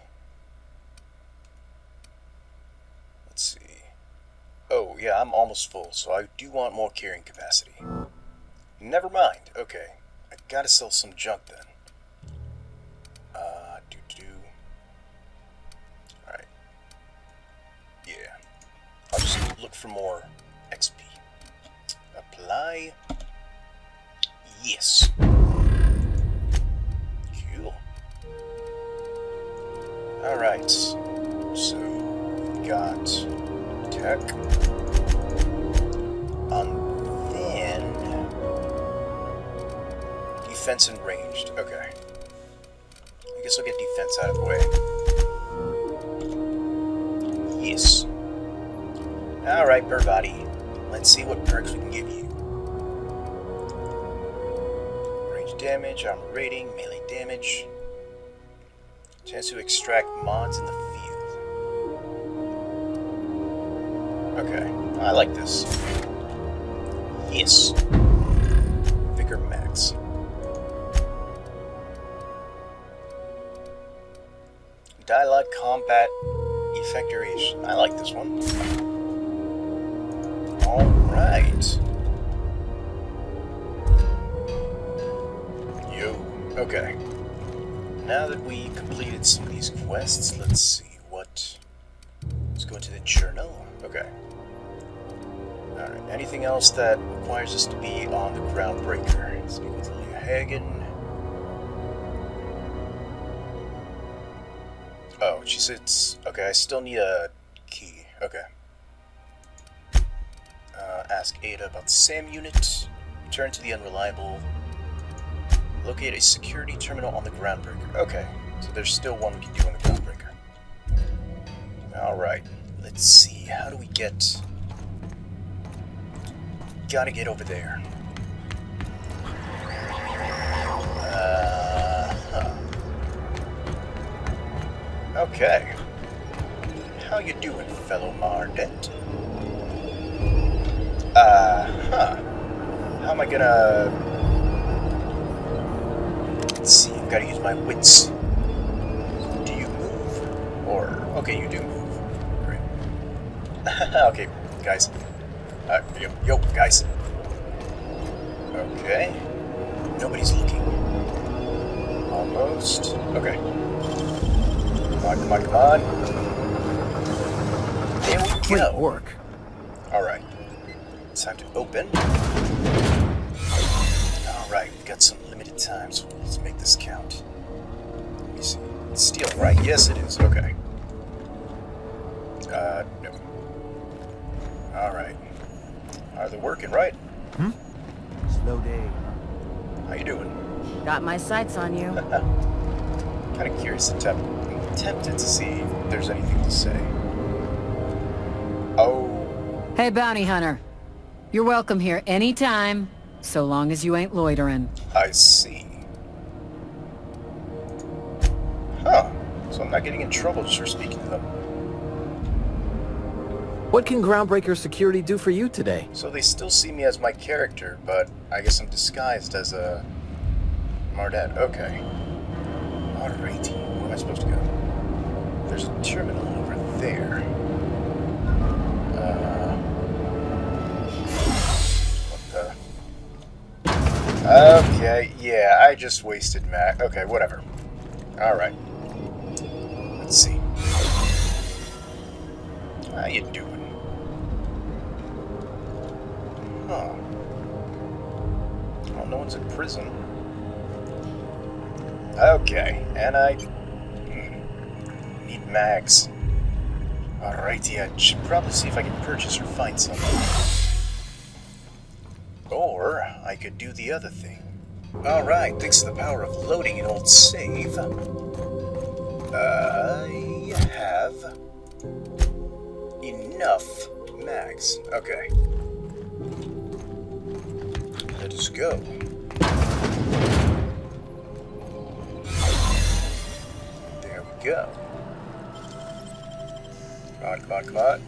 A: Let's see. Oh, yeah, I'm almost full, so I do want more carrying capacity. Never mind. Okay. I gotta sell some junk then. Alright. Yeah. I'll just look for more XP. Apply. Yes. Cool. Alright. So, we got check. And then... defense and ranged. Okay. I guess I'll get defense out of the way. Yes. Alright, per body. Let's see what perks we can give you. Range damage, armor rating, melee damage. Chance to extract mods in the field. Okay, I like this. Yes. Vigor max. Dialogue combat effect duration. I like this one. Alright. Yo. Okay. Now that we completed some of these quests, let's see what... Let's go into the journal. Okay. Alright, anything else that requires us to be on the Groundbreaker? Speak with Leah Hagen. Oh, she said, okay, I still need a key. Okay. Ask Ada about the SAM unit. Return to the Unreliable. Locate a security terminal on the Groundbreaker. Okay, so there's still one we can do on the Groundbreaker. Alright, let's see. How do we get... Gotta get over there. Okay. How you doing, fellow Mardet? How am I gonna... Let's see, I've gotta use my wits. Do you move? Or... Okay, you do move. Great. Okay, guys. Yo, guys. Okay. Nobody's looking. Almost. Okay. Come on. There we go.
E: Great work.
A: Alright. It's time to open. Alright, we've got some limited time, so let's make this count. Let me see. It's steel, right? Yes, it is. Okay. No. Alright. Are they working, right?
I: Slow day.
A: How you doing?
H: Got my sights on you.
A: Kind of curious to tempted to see if there's anything to say. Oh.
N: Hey, bounty hunter. You're welcome here anytime, so long as you ain't loitering.
A: I see. Huh. So I'm not getting in trouble just for speaking to them.
E: What can Groundbreaker security do for you today?
A: So they still see me as my character, but I guess I'm disguised as a... Mardet. Okay. Alrighty. Where am I supposed to go? There's a terminal over there. What the... Okay, yeah, I just wasted Mac. Okay, whatever. Alright. Let's see. How you doing? Huh. Well, no one's in prison. Okay, and I... need mags. Alrighty, I should probably see if I can purchase or find something. Or, I could do the other thing. Alright, thanks to the power of loading an old save, I have enough mags. Okay. Let us go. There we go. Come on.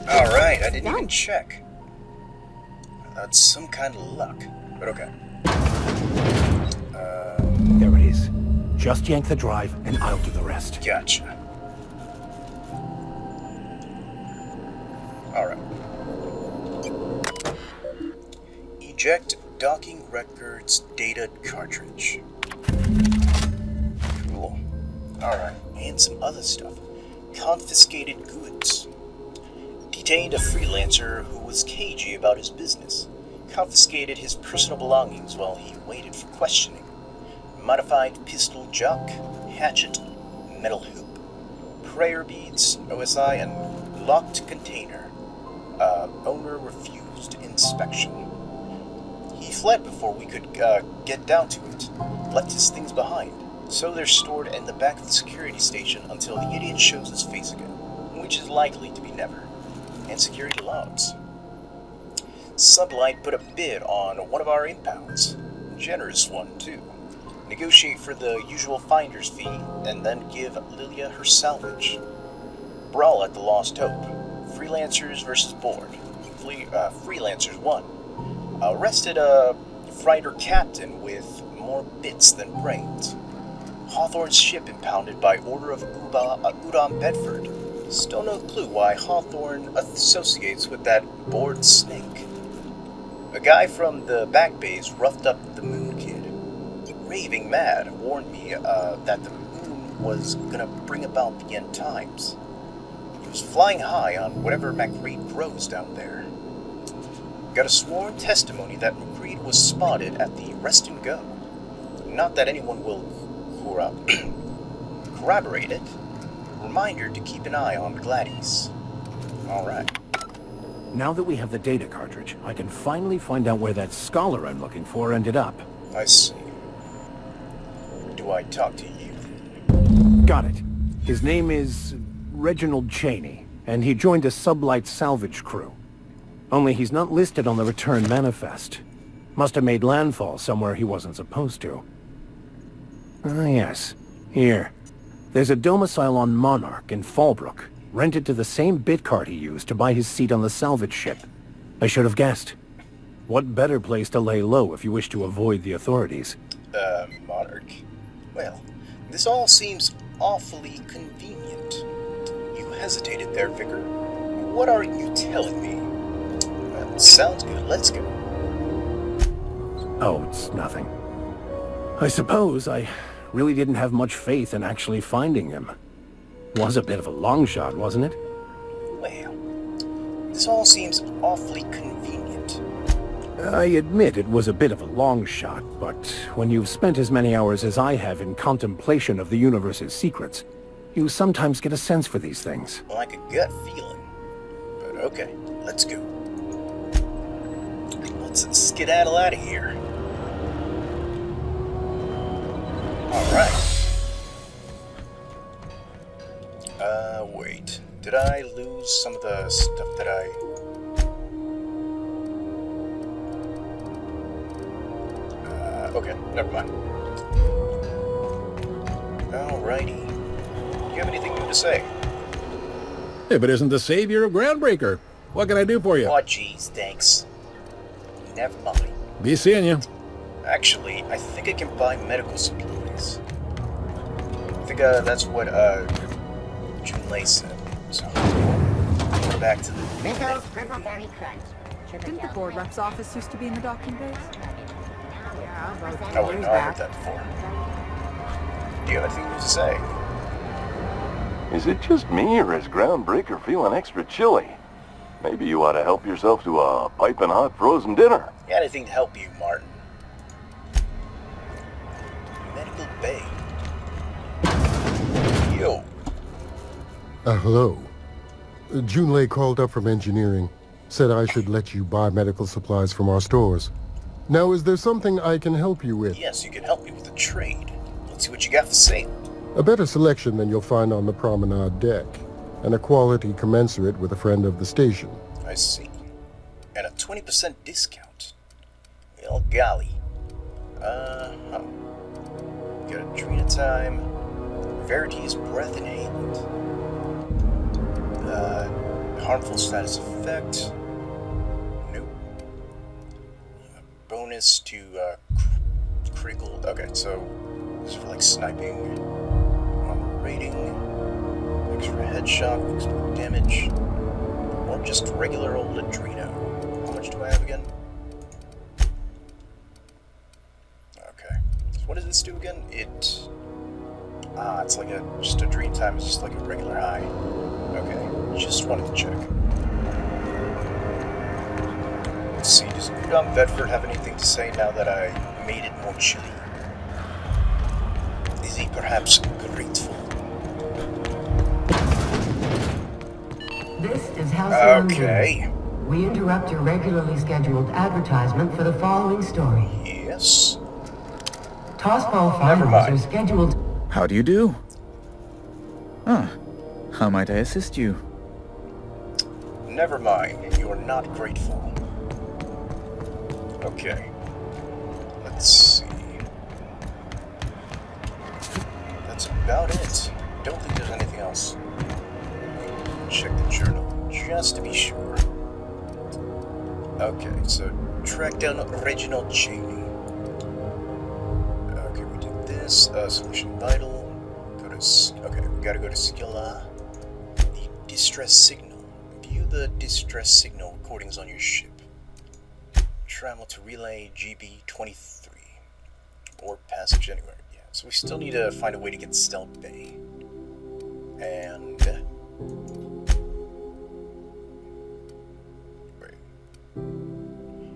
A: Alright, I didn't even check. That's some kind of luck. But okay.
E: There it is. Just yank the drive, and I'll do the rest.
A: Gotcha. Alright. Eject docking records data cartridge. Cool. Alright, and some other stuff. Confiscated goods. Detained a freelancer who was cagey about his business. Confiscated his personal belongings while he waited for questioning. Modified pistol jock, hatchet, metal hoop, prayer beads, OSI, and locked container. Owner refused inspection. He fled before we could get down to it. Left his things behind. So they're stored in the back of the security station until the idiot shows his face again, which is likely to be never. And security logs. Sublight put a bid on one of our impounds. Generous one, too. Negotiate for the usual finder's fee, and then give Lilia her salvage. Brawl at the Lost Hope. Freelancers versus board. Freelancers won. Arrested a freighter captain with more bits than brains. Hawthorne's ship impounded by order of Udon Bedford. Still no clue why Hawthorne associates with that bored snake. A guy from the back bays roughed up the Moon Kid. Raving mad, warned me that the moon was gonna bring about the end times. He was flying high on whatever MacReed grows down there. Got a sworn testimony that MacReed was spotted at the Rest and Go. Not that anyone will corroborate it. Reminder to keep an eye on Gladys. Alright.
E: Now that we have the data cartridge, I can finally find out where that scholar I'm looking for ended up.
A: I see. Do I talk to you?
E: Got it. His name is Reginald Cheney, and he joined a Sublight salvage crew. Only he's not listed on the return manifest. Must have made landfall somewhere he wasn't supposed to. Ah, yes. Here. There's a domicile on Monarch in Fallbrook, rented to the same bit card he used to buy his seat on the salvage ship. I should have guessed. What better place to lay low if you wish to avoid the authorities?
A: Monarch. Well, this all seems awfully convenient. You hesitated there, Vicar. What are you telling me? Well, sounds good. Let's go.
E: Oh, it's nothing. I suppose I really didn't have much faith in actually finding him. Was a bit of a long shot, wasn't it?
A: Well, this all seems awfully convenient.
E: I admit it was a bit of a long shot, but when you've spent as many hours as I have in contemplation of the universe's secrets, you sometimes get a sense for these things.
A: Like a gut feeling. But okay, let's go. Let's skedaddle out of here. Alright. Wait. Did I lose some of the stuff that I... okay, never mind. Alrighty. Do you have anything new to say?
O: If it isn't the savior of Groundbreaker, what can I do for you?
A: Oh, jeez, thanks. Never mind.
O: Be seeing you.
A: Actually, I think I can buy medical supplies. I think that's what Junlei said. So, back to the...
J: Didn't the board rep's office used to be in the docking bays?
K: Yeah, about
A: I wouldn't know I heard that before. Do you have anything to say?
P: Is it just me, or is Groundbreaker feeling extra chilly? Maybe you ought to help yourself to a piping hot frozen dinner.
A: Got anything to help you, Martin? Medical bay. Yo.
Q: Hello. Junlei called up from engineering. Said I should let you buy medical supplies from our stores. Now, is there something I can help you with?
A: Yes, you can help me with a trade. Let's see what you got for sale.
Q: A better selection than you'll find on the promenade deck, and a quality commensurate with a friend of the station.
A: I see. And a 20% discount. Well, golly. Got Adrena time. Verity's breath inhaled. Harmful status effect. Nope. Bonus to critical. Okay, so this is for like sniping. Armor rating. Extra headshot, extra damage. Or just regular old Adreno. How much do I have again? Okay. So what does this do again? It's like just a dream time is just like a regular high. Okay, just wanted to check. Let's see, does Udon Bedford have anything to say now that I made it more chilly? Is he perhaps grateful?
L: This is Halcyon
A: Okay.
L: News. We interrupt your regularly scheduled advertisement for the following story.
A: Yes.
L: Tossball finals are scheduled.
R: How do you do? How might I assist you?
A: Never mind. You're not grateful. Okay. Let's see. That's about it. Don't think there's anything else. Check the journal, just to be sure. Okay, so track down Reginald Cheney. Okay, we did this. Solution vital. Okay, we gotta go to Skilla. The distress signal. View the distress signal recordings on your ship. Travel to relay GB-23. Board passage anywhere. Yeah, so we still need to find a way to get Stealth Bay. And...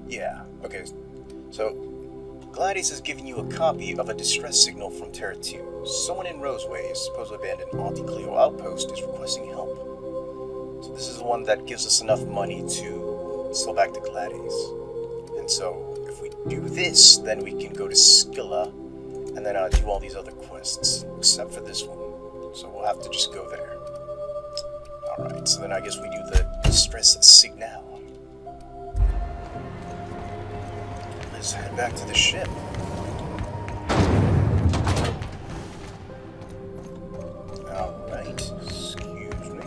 A: yeah, okay. So, Gladys has given you a copy of a distress signal from Terra 2. Someone in Roseway, a supposedly abandoned Auntie Cleo outpost, is requesting help. So this is the one that gives us enough money to sell back to Gladys. And so, if we do this, then we can go to Skilla, and then do all these other quests, except for this one. So we'll have to just go there. Alright, so then I guess we do the distress signal. Let's head back to the ship. Alright, excuse me.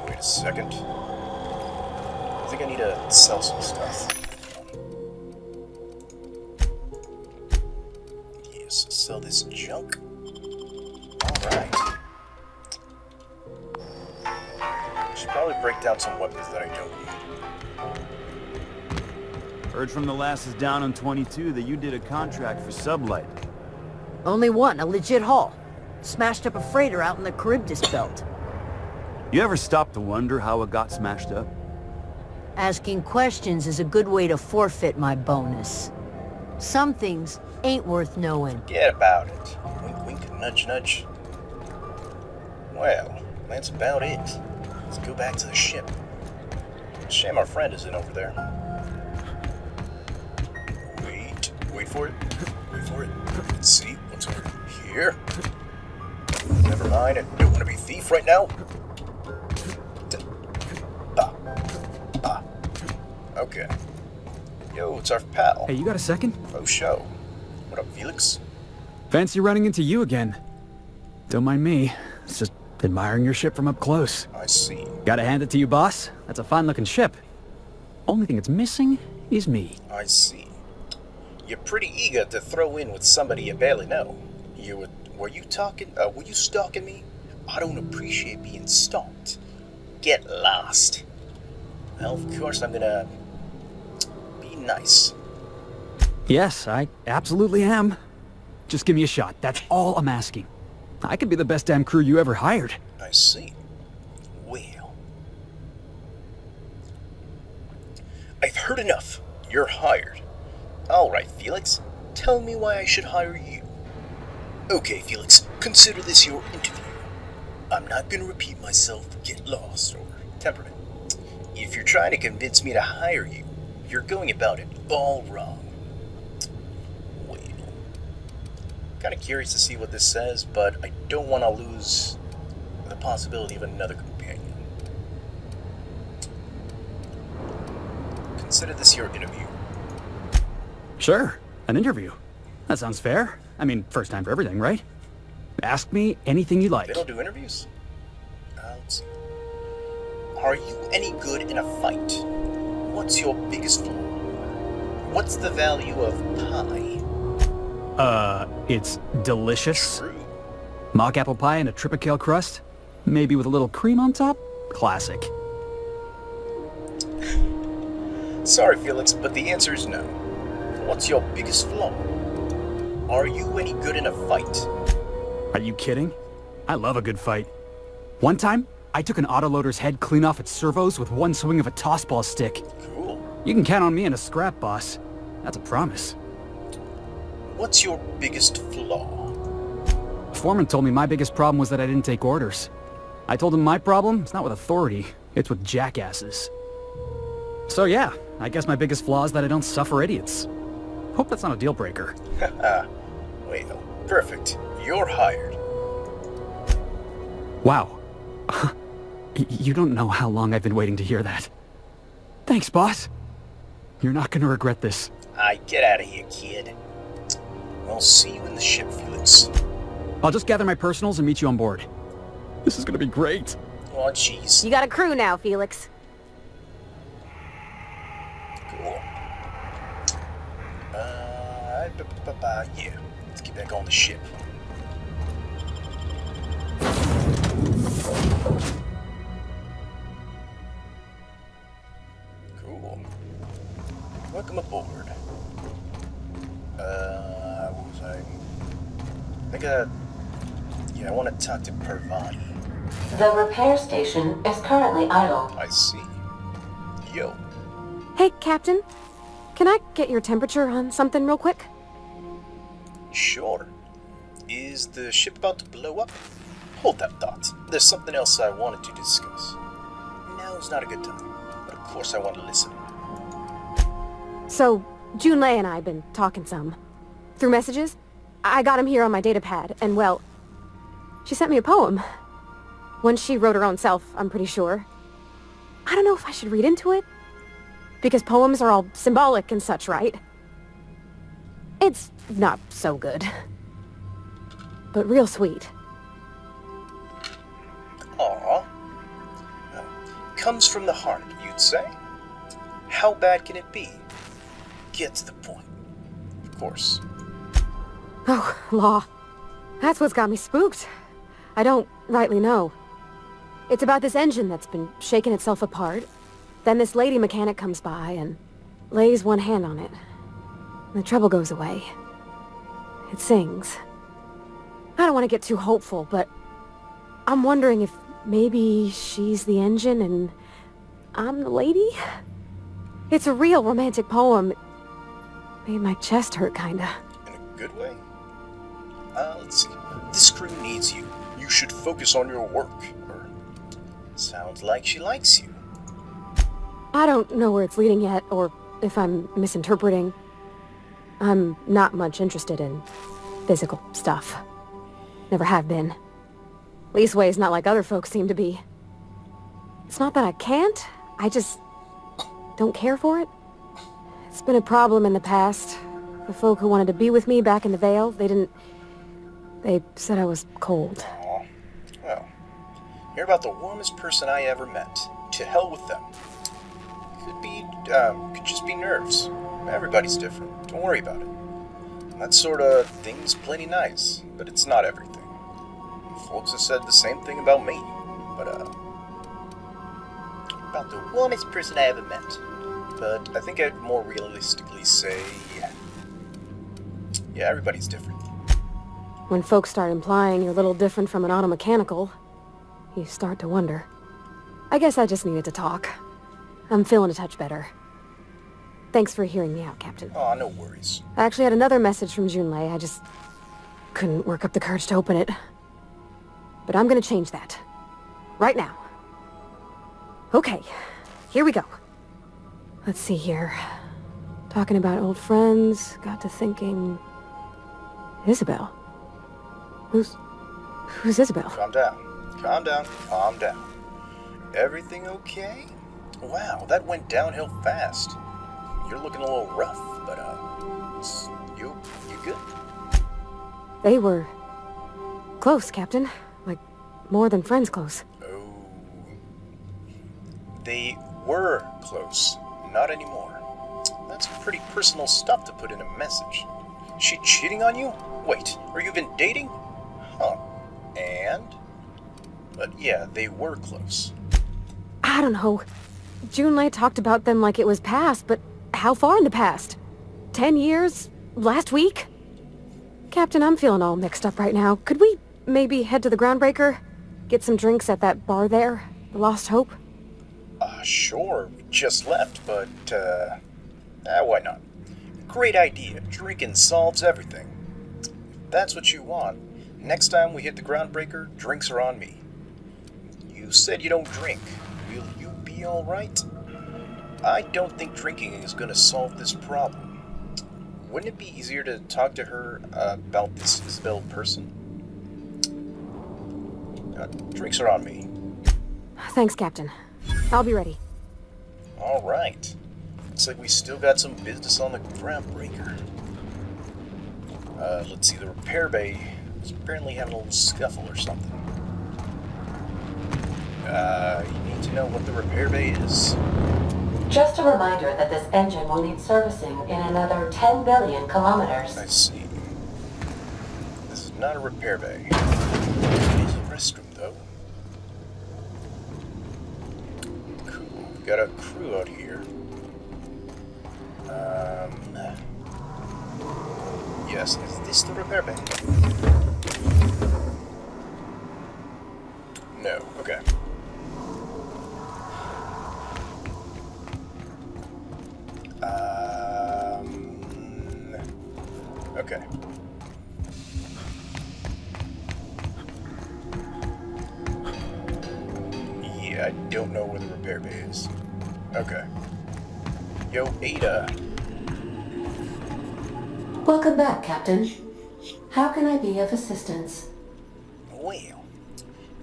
A: Wait a second. I think I need to sell some stuff. Yes, sell this junk. Alright. Should probably break down some weapons that I don't need.
I: Heard from the lasses down on 22 that you did a contract for Sublight.
F: Only one, a legit haul. Smashed up a freighter out in the Charybdis belt.
I: You ever stop to wonder how it got smashed up?
S: Asking questions is a good way to forfeit my bonus. Some things ain't worth knowing.
A: Forget about it. Wink, wink, nudge, nudge. Well, that's about it. Let's go back to the ship. Shame our friend isn't over there. Wait for it. Wait for it. Let's see what's over here. Never mind, I don't want to be a thief right now. Okay. Yo, it's our pal.
T: Hey, you got a second?
A: Oh, show. What up, Felix?
T: Fancy running into you again. Don't mind me. It's just admiring your ship from up close.
A: I see.
T: Gotta hand it to you, boss. That's a fine-looking ship. Only thing it's missing is me.
A: I see. You're pretty eager to throw in with somebody you barely know. Were you stalking me? I don't appreciate being stalked. Get lost. Well, of course I'm gonna be nice.
T: Yes, I absolutely am. Just give me a shot. That's all I'm asking. I could be the best damn crew you ever hired.
A: I see. Well, I've heard enough. You're hired. Alright, Felix. Tell me why I should hire you. Okay, Felix. Consider this your interview. I'm not gonna repeat myself, get lost, or temperament. If you're trying to convince me to hire you, you're going about it all wrong. Well, kind of curious to see what this says, but I don't want to lose the possibility of another companion. Consider this your interview.
T: Sure, an interview. That sounds fair. I mean, first time for everything, right? Ask me anything you like.
A: They don't do interviews? Let's see. Are you any good in a fight? What's your biggest flaw? What's the value of pie?
T: It's delicious.
A: True.
T: Mock apple pie and a tripicale crust? Maybe with a little cream on top? Classic.
A: Sorry, Felix, but the answer is no. What's your biggest flaw? Are you any good in a fight?
T: Are you kidding? I love a good fight. One time, I took an autoloader's head clean off its servos with one swing of a tossball stick.
A: Cool.
T: You can count on me in a scrap, boss. That's a promise.
A: What's your biggest flaw?
T: The foreman told me my biggest problem was that I didn't take orders. I told him my problem is not with authority, it's with jackasses. So yeah, I guess my biggest flaw is that I don't suffer idiots. Hope that's not a deal breaker.
A: Well, perfect. You're hired.
T: Wow. You don't know how long I've been waiting to hear that. Thanks, boss. You're not gonna regret this.
A: Get out of here, kid. I'll see you in the ship, Felix.
T: I'll just gather my personals and meet you on board. This is gonna be great.
A: Oh, jeez.
D: You got a crew now, Felix.
A: Cool. Yeah. Let's get back on the ship. Cool. Welcome aboard. What was I want to talk to Parvati.
L: The repair station is currently idle.
A: I see. Yo.
D: Hey, Captain. Can I get your temperature on something real quick?
A: Sure. Is the ship about to blow up? Hold that thought. There's something else I wanted to discuss. Now's not a good time, but of course I want to listen.
D: So, Junlei and I have been talking some. Through messages? I got him here on my datapad, and well, she sent me a poem. One she wrote her own self, I'm pretty sure. I don't know if I should read into it. Because poems are all symbolic and such, right? It's not so good. But real sweet.
A: Aww. Comes from the heart, you'd say? How bad can it be? Get to the point. Of course.
D: Oh, Law. That's what's got me spooked. I don't rightly know. It's about this engine that's been shaking itself apart. Then this lady mechanic comes by and lays one hand on it. And the trouble goes away. It sings. I don't want to get too hopeful, but I'm wondering if maybe she's the engine and I'm the lady? It's a real romantic poem. It made my chest hurt, kinda.
A: In a good way? Let's see. This crew needs you. You should focus on your work. Or sounds like she likes you.
D: I don't know where it's leading yet, or if I'm misinterpreting. I'm not much interested in physical stuff. Never have been. Leastways not like other folks seem to be. It's not that I can't, I just don't care for it. It's been a problem in the past. The folk who wanted to be with me back in the Vale, they said I was cold.
A: Aw. Well, you're about the warmest person I ever met. To hell with them. Could just be nerves. Everybody's different. Don't worry about it. That sort of thing's plenty nice, but it's not everything. Folks have said the same thing about me, but about the warmest person I ever met. But I think I'd more realistically say, yeah, everybody's different.
D: When folks start implying you're a little different from an automechanical, you start to wonder. I guess I just needed to talk. I'm feeling a touch better. Thanks for hearing me out, Captain.
A: Aw, no worries.
D: I actually had another message from Junlei. I just couldn't work up the courage to open it. But I'm gonna change that. Right now. Okay, here we go. Let's see here. Talking about old friends, got to thinking... Isabel? Who's Isabel?
A: Calm down. Calm down. Calm down. Everything okay? Wow, that went downhill fast. You're looking a little rough, but, you good?
D: They were... close, Captain. Like, more than friends close.
A: Oh. They were close. Not anymore. That's pretty personal stuff to put in a message. She cheating on you? Wait, are you even dating? Huh. And? But yeah, they were close.
D: I don't know. Junlei talked about them like it was past, but how far in the past? 10 years? Last week? Captain, I'm feeling all mixed up right now. Could we maybe head to the Groundbreaker? Get some drinks at that bar there? The Lost Hope?
A: Sure. We just left, but, why not? Great idea. Drinking solves everything. If that's what you want, next time we hit the Groundbreaker, drinks are on me. You said you don't drink. Will you be alright? I don't think drinking is gonna solve this problem. Wouldn't it be easier to talk to her about this Isabel person? Drinks are on me.
D: Thanks, Captain. I'll be ready.
A: Alright. Looks like we still got some business on the groundbreaker. Let's see, the repair bay is apparently having a little scuffle or something. You need to know what the repair bay is?
L: Just a reminder that this engine will need servicing in another 10 billion kilometers.
A: I see. This is not a repair bay. It is a restroom, though. Cool. Got a crew out here. Yes, is this the repair bay? No, okay. Okay. Yeah, I don't know where the repair bay is. Okay. Yo, Ada.
L: Welcome back, Captain. How can I be of assistance?
A: Well,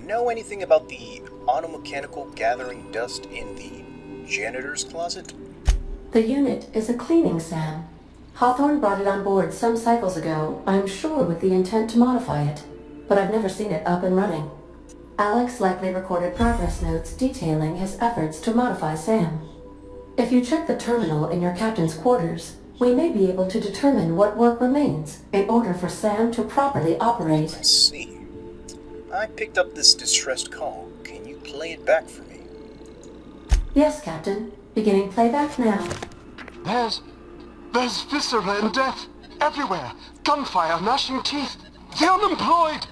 A: know anything about the automechanical gathering dust in the janitor's closet?
L: The unit is a cleaning SAM. Hawthorne brought it on board some cycles ago, I'm sure with the intent to modify it, but I've never seen it up and running. Alex likely recorded progress notes detailing his efforts to modify SAM. If you check the terminal in your captain's quarters, we may be able to determine what work remains in order for SAM to properly operate.
A: I see. I picked up this distressed call. Can you play it back for me?
L: Yes, Captain. Beginning playback now.
U: There's viscera and death everywhere. Gunfire, gnashing teeth. The unemployed.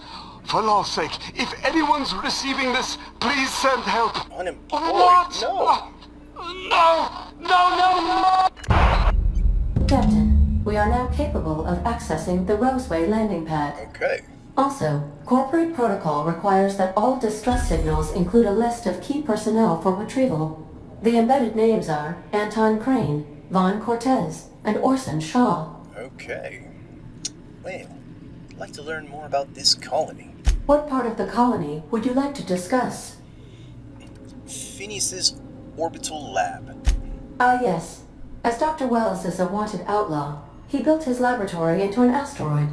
U: For law's sake, if anyone's receiving this, please send help.
A: Unemployed?
U: What?
A: No.
U: No.
L: Captain, we are now capable of accessing the Roseway landing pad.
A: Okay.
L: Also, corporate protocol requires that all distress signals include a list of key personnel for retrieval. The embedded names are Anton Crane, Vaughn Cortez, and Orson Shaw.
A: Okay. Well, I'd like to learn more about this colony.
L: What part of the colony would you like to discuss?
A: Phineas's orbital lab.
L: Yes. As Dr. Wells is a wanted outlaw, he built his laboratory into an asteroid.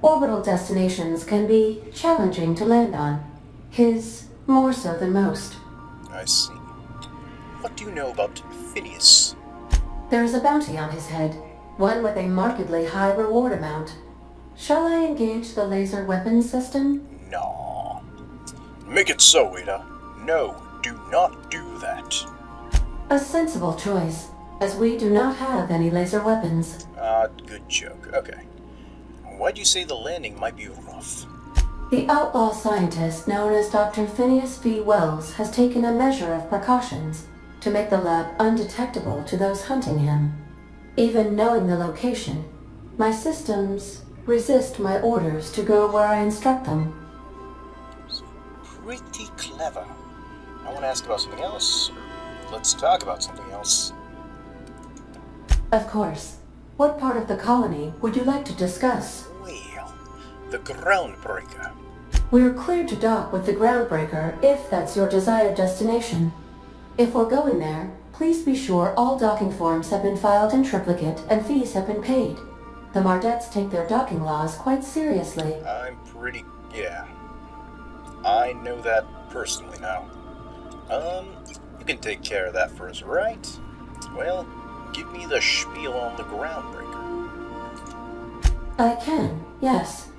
L: Orbital destinations can be challenging to land on. His more so than most.
A: I see. What do you know about Phineas?
L: There is a bounty on his head, one with a markedly high reward amount. Shall I engage the laser weapons system?
A: No. Make it so, Ada. No, do not do that.
L: A sensible choice, as we do not have any laser weapons.
A: Good joke. Okay. Why'd you say the landing might be rough?
L: The outlaw scientist known as Dr. Phineas V. Wells has taken a measure of precautions to make the lab undetectable to those hunting him. Even knowing the location, my systems resist my orders to go where I instruct them.
A: Pretty clever. I want to ask about something else. Let's talk about something else.
L: Of course. What part of the colony would you like to discuss?
A: Well, the groundbreaker.
L: We're cleared to dock with the groundbreaker if that's your desired destination. If we're going there, please be sure all docking forms have been filed in triplicate and fees have been paid. The Mardettes take their docking laws quite seriously.
A: Yeah. I know that personally now. You can take care of that for us, right? Well, give me the spiel on the groundbreaker.
L: I can, yes.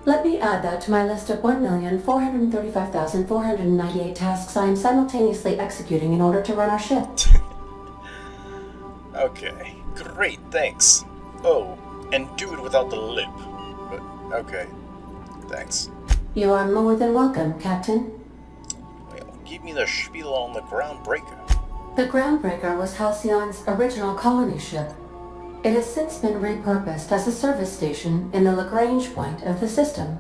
L: Let me add that to my list of 1,435,498 tasks I am simultaneously executing in order to run our ship.
A: Okay, great, thanks. Oh, and do it without the lip. But, okay, thanks.
L: You are more than welcome, Captain.
A: Well, give me the spiel on the groundbreaker.
L: The Groundbreaker was Halcyon's original colony ship. It has since been repurposed as a service station in the Lagrange point of the system.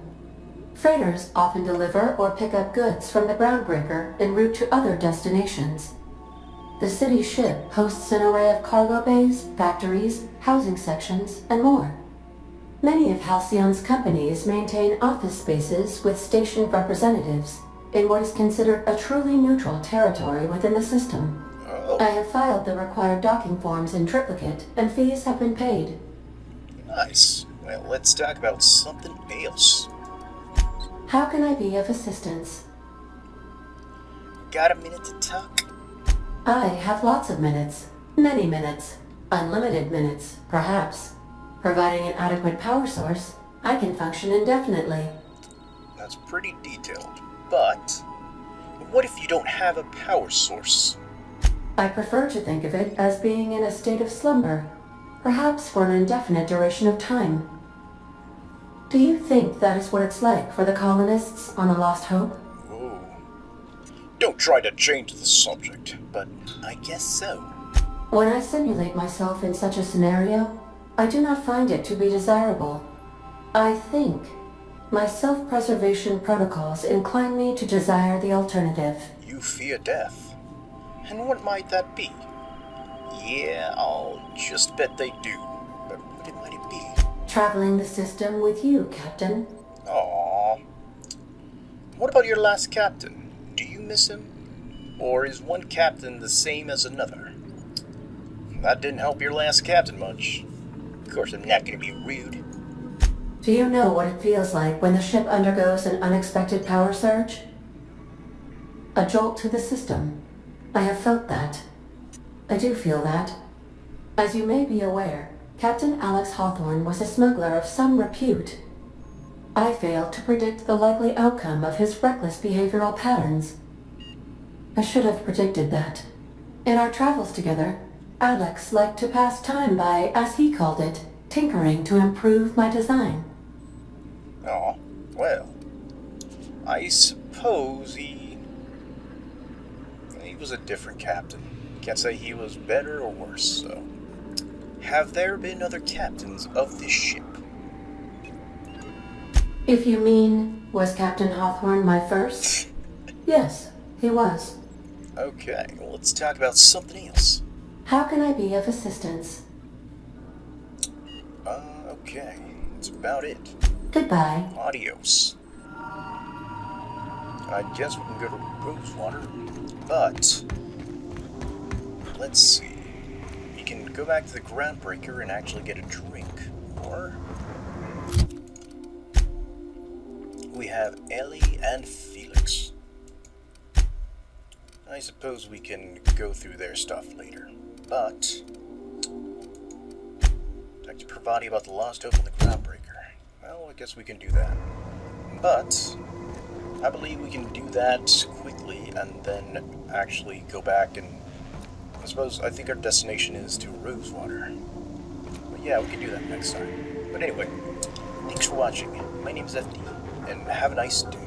L: Freighters often deliver or pick up goods from the groundbreaker en route to other destinations. The city ship hosts an array of cargo bays, factories, housing sections, and more. Many of Halcyon's companies maintain office spaces with station representatives in what is considered a truly neutral territory within the system. I have filed the required docking forms in triplicate, and fees have been paid.
A: Nice. Well, let's talk about something else.
L: How can I be of assistance?
A: Got a minute to talk?
L: I have lots of minutes. Many minutes. Unlimited minutes, perhaps. Providing an adequate power source, I can function indefinitely.
A: That's pretty detailed, but what if you don't have a power source?
L: I prefer to think of it as being in a state of slumber, perhaps for an indefinite duration of time. Do you think that is what it's like for the colonists on the Lost Hope?
A: Oh. Don't try to change the subject, but I guess so.
L: When I simulate myself in such a scenario, I do not find it to be desirable. I think my self-preservation protocols incline me to desire the alternative.
A: You fear death. And what might that be? Yeah, I'll just bet they do. But what might it be?
L: Traveling the system with you, Captain.
A: Aww. What about your last captain? Do you miss him? Or is one captain the same as another? That didn't help your last captain much. Of course, I'm not going to be rude.
L: Do you know what it feels like when the ship undergoes an unexpected power surge? A jolt to the system. I have felt that. I do feel that. As you may be aware, Captain Alex Hawthorne was a smuggler of some repute. I failed to predict the likely outcome of his reckless behavioral patterns. I should have predicted that. In our travels together, Alex liked to pass time by, as he called it, tinkering to improve my design.
A: Oh, well, I suppose he was a different captain. Can't say he was better or worse, so. Have there been other captains of this ship?
L: If you mean, was Captain Hawthorne my first? Yes, he was.
A: Okay, well, let's talk about something else.
L: How can I be of assistance?
A: Okay, that's about it.
L: Goodbye.
A: Adios. I guess we can go to Rosewater, but let's see. We can go back to the Groundbreaker and actually get a drink, or we have Ellie and Felix. I suppose we can go through their stuff later, but talk to Pravati about the Lost Hope and the Groundbreaker. Well, I guess we can do that. But I believe we can do that quickly and then actually go back and I think our destination is to Rosewater. But yeah, we can do that next time. But anyway, thanks for watching. My name is FD, and have a nice day.